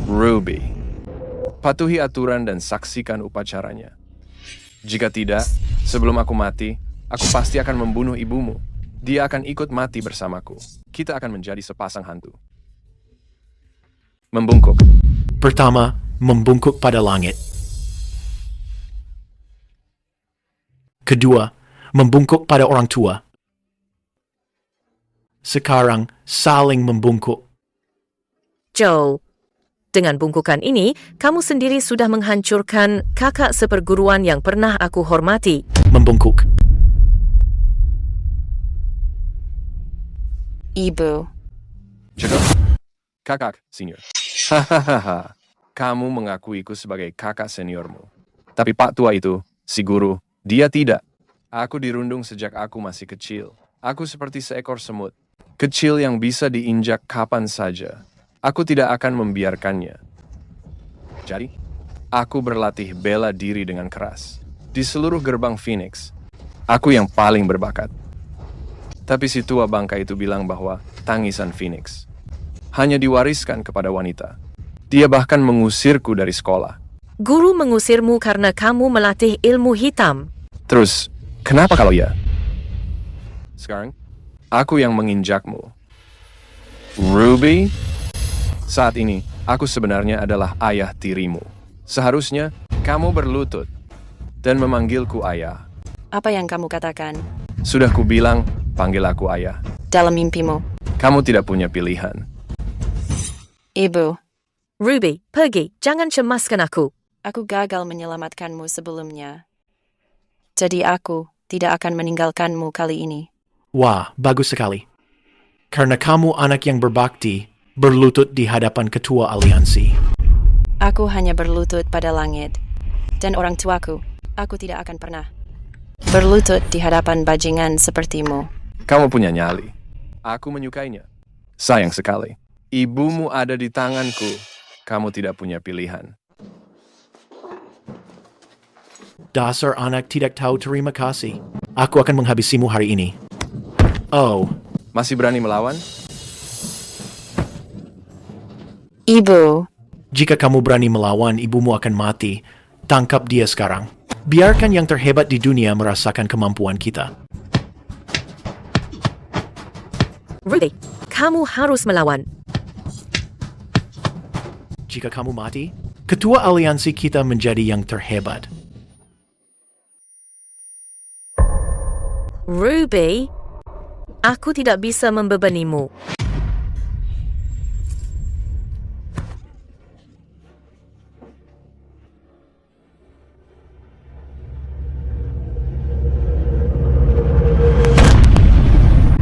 Ruby, patuhi aturan dan saksikan upacaranya. Jika tidak, sebelum aku mati, aku pasti akan membunuh ibumu. Dia akan ikut mati bersamaku. Kita akan menjadi sepasang hantu. Membungkuk. Pertama, membungkuk pada langit. Kedua, membungkuk pada orang tua. Sekarang, saling membungkuk. Joel, dengan bungkukan ini, kamu sendiri sudah menghancurkan kakak seperguruan yang pernah aku hormati. Membungkuk. Ibu. Cukup. Kakak senior. Hahaha. Kamu mengakuiku sebagai kakak seniormu. Tapi Pak Tua itu, si guru, dia tidak. Aku dirundung sejak aku masih kecil. Aku seperti seekor semut. Kecil yang bisa diinjak kapan saja. Aku tidak akan membiarkannya. Jadi, aku berlatih bela diri dengan keras. Di seluruh gerbang Phoenix, aku yang paling berbakat. Tapi si tua bangka itu bilang bahwa tangisan Phoenix hanya diwariskan kepada wanita. Dia bahkan mengusirku dari sekolah. Guru mengusirmu karena kamu melatih ilmu hitam. Terus, kenapa kalau ya? Sekarang, aku yang menginjakmu. Ruby, saat ini, aku sebenarnya adalah ayah tirimu. Seharusnya, kamu berlutut dan memanggilku ayah. Apa yang kamu katakan? Sudah kubilang, panggil aku ayah. Dalam mimpimu. Kamu tidak punya pilihan. Ibu. Ruby, pergi. Jangan cemaskan aku. Aku gagal menyelamatkanmu sebelumnya. Jadi aku tidak akan meninggalkanmu kali ini. Wah, bagus sekali. Karena kamu anak yang berbakti, berlutut di hadapan ketua aliansi. Aku hanya berlutut pada langit. Dan orang tuaku, aku tidak akan pernah berlutut di hadapan bajingan sepertimu. Kamu punya nyali. Aku menyukainya. Sayang sekali. Ibumu ada di tanganku. Kamu tidak punya pilihan. Dasar anak tidak tahu terima kasih. Aku akan menghabisimu hari ini. Oh. Masih berani melawan? Ibu. Jika kamu berani melawan, ibumu akan mati. Tangkap dia sekarang. Biarkan yang terhebat di dunia merasakan kemampuan kita. Ruby, Kamu harus melawan. Jika kamu mati, ketua aliansi kita menjadi yang terhebat. Ruby, aku tidak bisa membebanimu.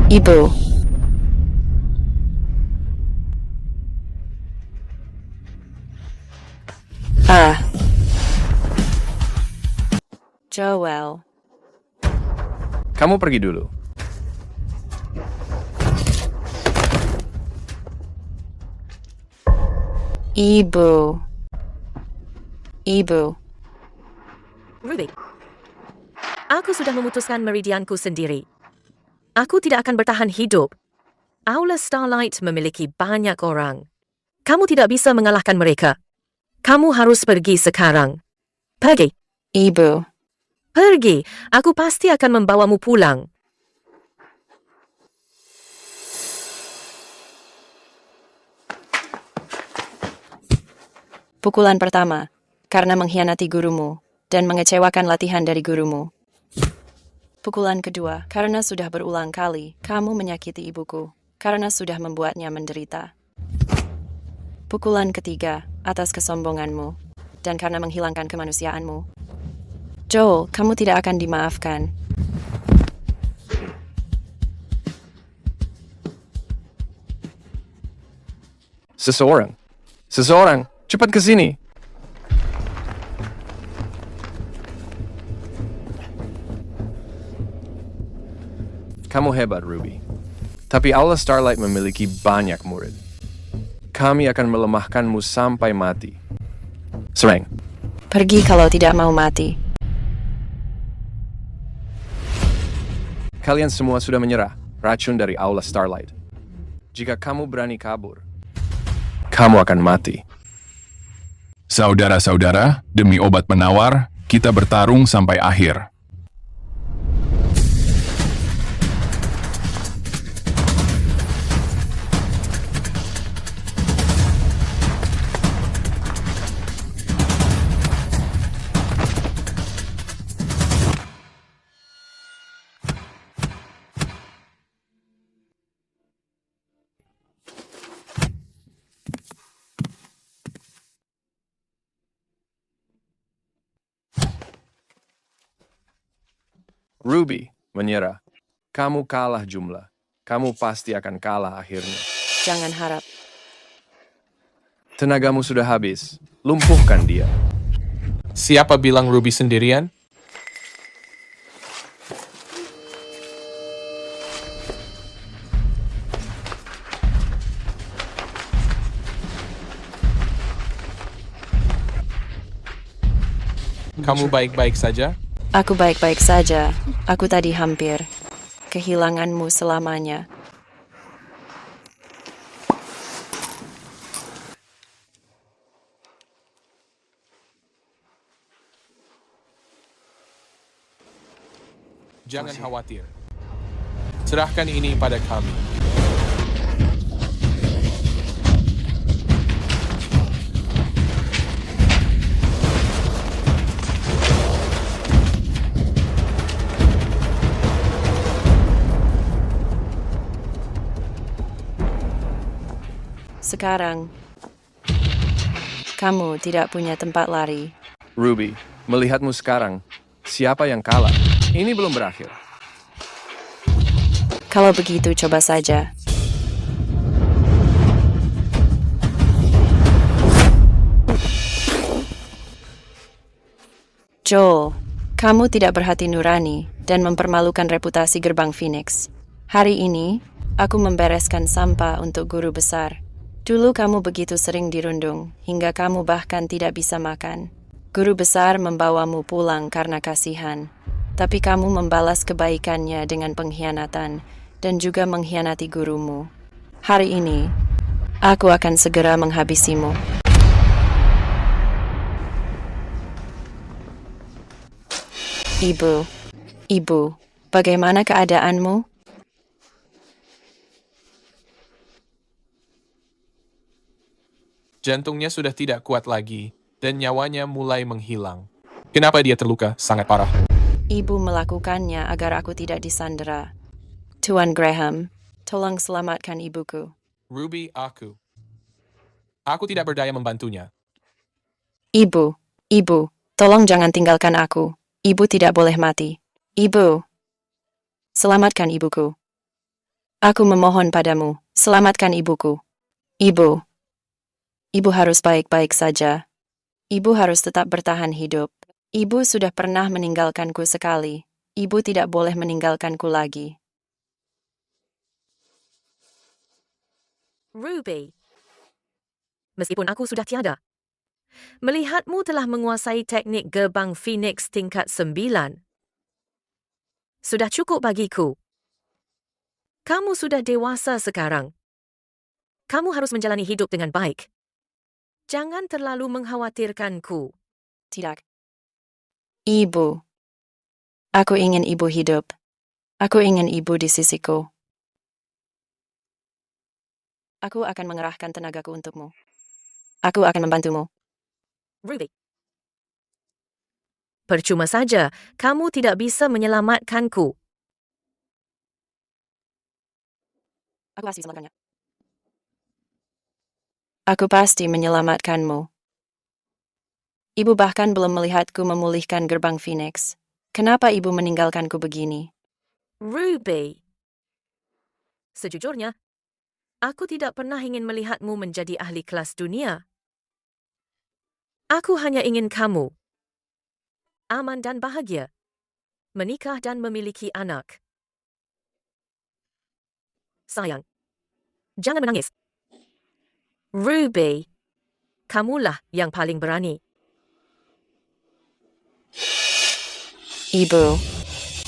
Ibu. Joel. Kamu pergi dulu. Ibu. Ruby, aku sudah memutuskan meridianku sendiri. Aku tidak akan bertahan hidup. Aula Starlight memiliki banyak orang. Kamu tidak bisa mengalahkan mereka. Kamu harus pergi sekarang. Pergi. Ibu. Pergi. Aku pasti akan membawamu pulang. Pukulan pertama, karena mengkhianati gurumu dan mengecewakan latihan dari gurumu. Pukulan kedua, karena sudah berulang kali kamu menyakiti ibuku, karena sudah membuatnya menderita. Pukulan ketiga, atas kesombonganmu, dan karena menghilangkan kemanusiaanmu. Joel, kamu tidak akan dimaafkan. Seseorang, cepat ke sini. Kamu hebat, Ruby. Tapi Aula Starlight memiliki banyak murid. Kami akan melemahkanmu sampai mati. Serang. Pergi kalau tidak mau mati. Kalian semua sudah menyerah racun dari Aula Starlight. Jika kamu berani kabur, kamu akan mati. Saudara-saudara, demi obat penawar, kita bertarung sampai akhir. Ruby menyerah. Kamu kalah jumlah. Kamu pasti akan kalah akhirnya. Jangan harap. Tenagamu sudah habis. Lumpuhkan dia. Siapa bilang Ruby sendirian? Kamu baik-baik saja? Aku baik-baik saja. Aku tadi hampir kehilanganmu selamanya. Jangan khawatir. Serahkan ini pada kami. Sekarang, kamu tidak punya tempat lari. Ruby, melihatmu sekarang, siapa yang kalah? Ini belum berakhir. Kalau begitu, coba saja. Joel, kamu tidak berhati nurani dan mempermalukan reputasi Gerbang Phoenix. Hari ini, aku membereskan sampah untuk guru besar. Dulu kamu begitu sering dirundung, hingga kamu bahkan tidak bisa makan. Guru besar membawamu pulang karena kasihan, tapi kamu membalas kebaikannya dengan pengkhianatan dan juga mengkhianati gurumu. Hari ini, aku akan segera menghabisimu. Ibu, bagaimana keadaanmu? Jantungnya sudah tidak kuat lagi, dan nyawanya mulai menghilang. Kenapa dia terluka sangat parah? Ibu melakukannya agar aku tidak disandera. Tuan Graham, tolong selamatkan ibuku. Ruby, Aku tidak berdaya membantunya. Ibu, tolong jangan tinggalkan aku. Ibu tidak boleh mati. Ibu, selamatkan ibuku. Aku memohon padamu, selamatkan ibuku. Ibu harus baik-baik saja. Ibu harus tetap bertahan hidup. Ibu sudah pernah meninggalkanku sekali. Ibu tidak boleh meninggalkanku lagi. Ruby, meskipun aku sudah tiada, melihatmu telah menguasai teknik gerbang Phoenix tingkat 9. Sudah cukup bagiku. Kamu sudah dewasa sekarang. Kamu harus menjalani hidup dengan baik. Jangan terlalu mengkhawatirkanku. Tidak. Ibu. Aku ingin ibu hidup. Aku ingin ibu di sisiku. Aku akan mengerahkan tenagaku untukmu. Aku akan membantumu. Ruby, percuma saja, kamu tidak bisa menyelamatkanku. Aku pasti menyelamatkannya. Aku pasti menyelamatkanmu. Ibu bahkan belum melihatku memulihkan gerbang Phoenix. Kenapa ibu meninggalkanku begini? Ruby, sejujurnya, aku tidak pernah ingin melihatmu menjadi ahli kelas dunia. Aku hanya ingin kamu aman dan bahagia, menikah dan memiliki anak. Sayang, jangan menangis. Ruby, kamulah yang paling berani. Ibu,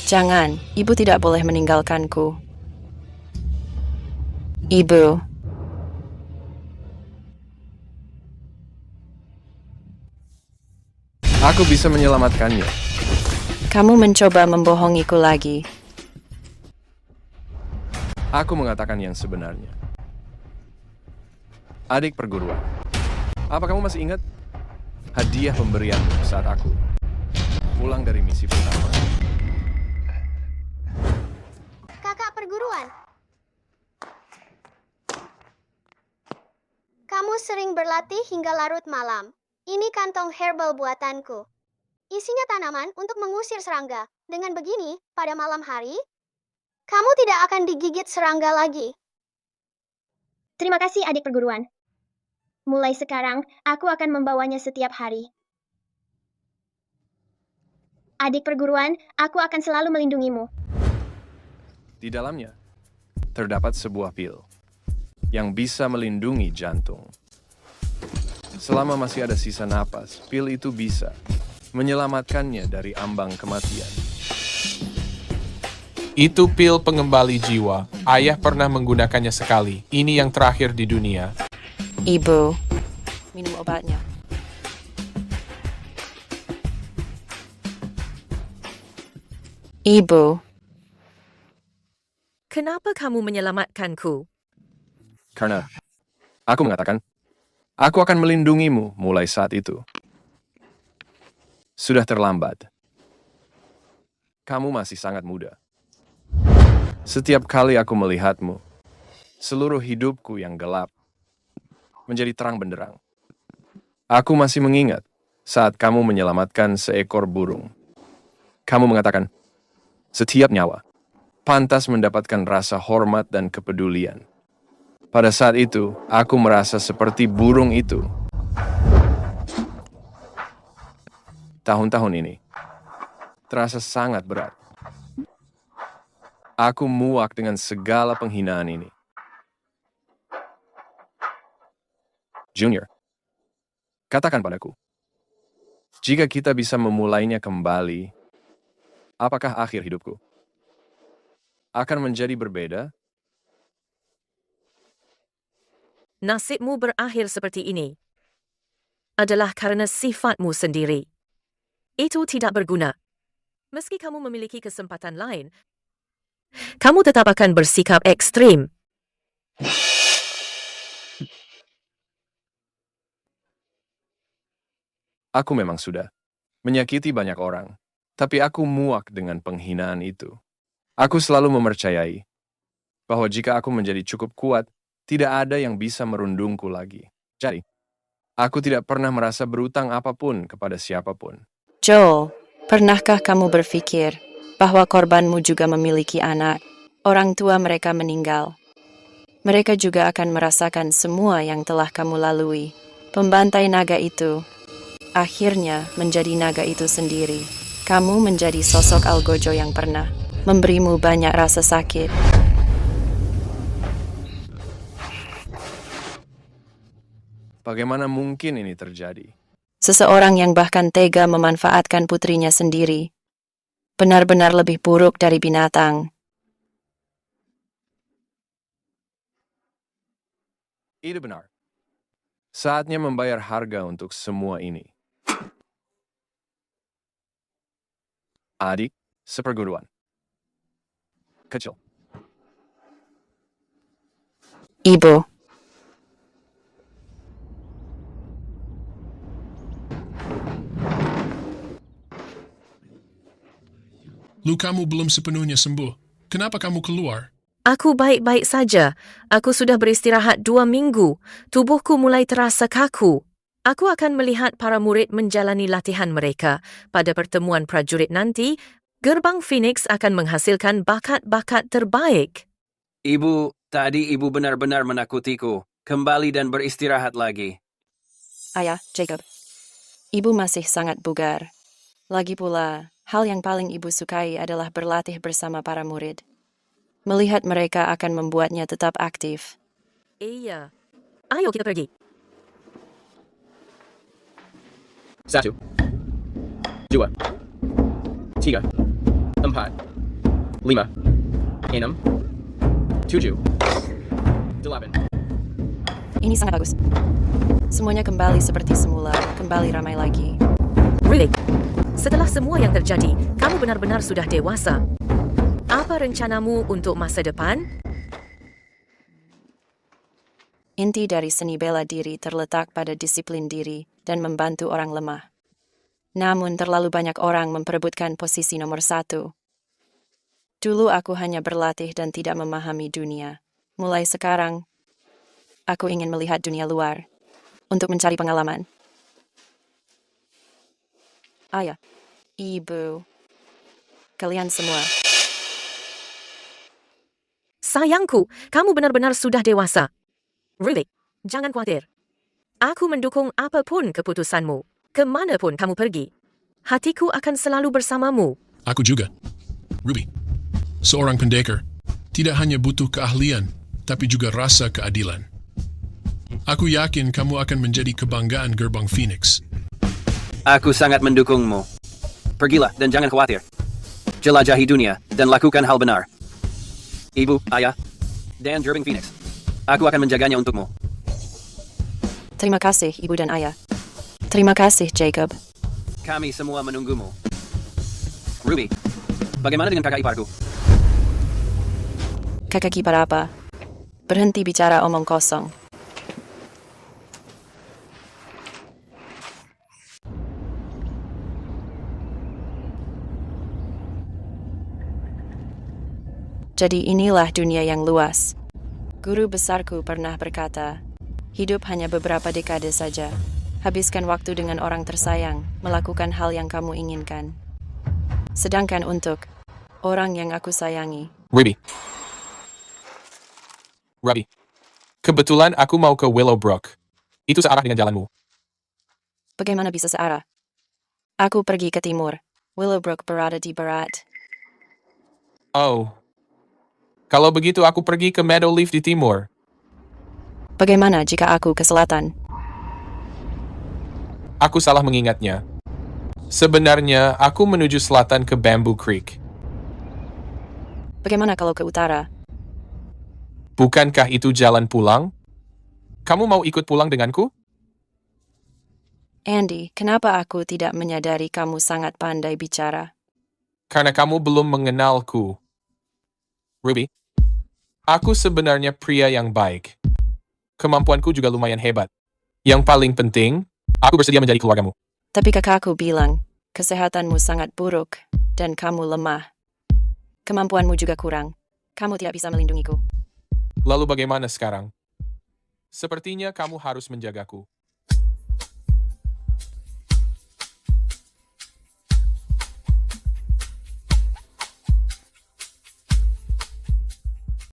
jangan. Ibu tidak boleh meninggalkanku. Ibu. Aku bisa menyelamatkannya. Kamu mencoba membohongiku lagi. Aku mengatakan yang sebenarnya. Adik perguruan. Apa kamu masih ingat hadiah pemberianmu saat aku pulang dari misi pertama? Kakak perguruan. Kamu sering berlatih hingga larut malam. Ini kantong herbal buatanku. Isinya tanaman untuk mengusir serangga. Dengan begini, pada malam hari, kamu tidak akan digigit serangga lagi. Terima kasih adik perguruan. Mulai sekarang, aku akan membawanya setiap hari. Adik perguruan, aku akan selalu melindungimu. Di dalamnya terdapat sebuah pil yang bisa melindungi jantung. Selama masih ada sisa napas, pil itu bisa menyelamatkannya dari ambang kematian. Itu pil pengembali jiwa. Ayah pernah menggunakannya sekali. Ini yang terakhir di dunia. Ibu, minum obatnya. Ibu. Kenapa kamu menyelamatkanku? Karena aku mengatakan, aku akan melindungimu mulai saat itu. Sudah terlambat. Kamu masih sangat muda. Setiap kali aku melihatmu, seluruh hidupku yang gelap menjadi terang benderang. Aku masih mengingat saat kamu menyelamatkan seekor burung. Kamu mengatakan, setiap nyawa pantas mendapatkan rasa hormat dan kepedulian. Pada saat itu, aku merasa seperti burung itu. Tahun-tahun ini terasa sangat berat. Aku muak dengan segala penghinaan ini. Junior, katakan padaku, jika kita bisa memulainya kembali, apakah akhir hidupku akan menjadi berbeda? Nasibmu berakhir seperti ini adalah karena sifatmu sendiri. Itu tidak berguna. Meski kamu memiliki kesempatan lain, kamu tetap akan bersikap ekstrim. Aku memang sudah menyakiti banyak orang, tapi aku muak dengan penghinaan itu. Aku selalu mempercayai bahwa jika aku menjadi cukup kuat, tidak ada yang bisa merundungku lagi. Jadi, aku tidak pernah merasa berutang apapun kepada siapapun. Joel, pernahkah kamu berpikir bahwa korbanmu juga memiliki anak? Orang tua mereka meninggal. Mereka juga akan merasakan semua yang telah kamu lalui. Pembantai naga itu akhirnya menjadi naga itu sendiri. Kamu menjadi sosok algojo yang pernah memberimu banyak rasa sakit. Bagaimana mungkin ini terjadi? Seseorang yang bahkan tega memanfaatkan putrinya sendiri. Benar-benar lebih buruk dari binatang. Itu benar. Saatnya membayar harga untuk semua ini. Adik, seperguruan. Kecil. Ibu. Lukamu belum sepenuhnya sembuh. Kenapa kamu keluar? Aku baik-baik saja. Aku sudah beristirahat 2 minggu. Tubuhku mulai terasa kaku. Aku akan melihat para murid menjalani latihan mereka. Pada pertemuan prajurit nanti, Gerbang Phoenix akan menghasilkan bakat-bakat terbaik. Ibu, tadi ibu benar-benar menakutiku. Kembali dan beristirahat lagi. Ayah, Jacob. Ibu masih sangat bugar. Lagi pula, hal yang paling ibu sukai adalah berlatih bersama para murid. Melihat mereka akan membuatnya tetap aktif. Iya. Ayo kita pergi. 1, 2, 3, 4, 5, 6, 7, 8. Ini sangat bagus. Semuanya kembali seperti semula, kembali ramai lagi. Really? Setelah semua yang terjadi, kamu benar-benar sudah dewasa. Apa rencanamu untuk masa depan? Inti dari seni bela diri terletak pada disiplin diri dan membantu orang lemah. Namun terlalu banyak orang memperebutkan posisi nomor 1. Dulu aku hanya berlatih dan tidak memahami dunia. Mulai sekarang, aku ingin melihat dunia luar untuk mencari pengalaman. Ayah, ibu, kalian semua. Sayangku, kamu benar-benar sudah dewasa. Really? Jangan khawatir. Aku mendukung apapun keputusanmu. Kemanapun kamu pergi. Hatiku akan selalu bersamamu. Aku juga. Ruby, seorang pendekar, tidak hanya butuh keahlian, tapi juga rasa keadilan. Aku yakin kamu akan menjadi kebanggaan Gerbang Phoenix. Aku sangat mendukungmu. Pergilah dan jangan khawatir. Jelajahi dunia dan lakukan hal benar. Ibu, ayah, dan Gerbang Phoenix. Aku akan menjaganya untukmu. Terima kasih, ibu dan ayah. Terima kasih, Jacob. Kami semua menunggumu. Ruby, bagaimana dengan kakak iparku? Kakak ipar apa? Berhenti bicara omong kosong. Jadi inilah dunia yang luas. Guru besarku pernah berkata, hidup hanya beberapa dekade saja. Habiskan waktu dengan orang tersayang, melakukan hal yang kamu inginkan. Sedangkan untuk orang yang aku sayangi. Ruby, kebetulan aku mau ke Willowbrook. Itu searah dengan jalanmu. Bagaimana bisa searah? Aku pergi ke timur. Willowbrook berada di barat. Oh. Kalau begitu aku pergi ke Meadowleaf di timur. Bagaimana jika aku ke selatan? Aku salah mengingatnya. Sebenarnya aku menuju selatan ke Bamboo Creek. Bagaimana kalau ke utara? Bukankah itu jalan pulang? Kamu mau ikut pulang denganku? Andy, kenapa aku tidak menyadari kamu sangat pandai bicara? Karena kamu belum mengenalku. Ruby, aku sebenarnya pria yang baik. Kemampuanku juga lumayan hebat. Yang paling penting, aku bersedia menjadi keluargamu. Tapi kakakku bilang, kesehatanmu sangat buruk dan kamu lemah. Kemampuanmu juga kurang. Kamu tidak bisa melindungiku. Lalu bagaimana sekarang? Sepertinya kamu harus menjagaku.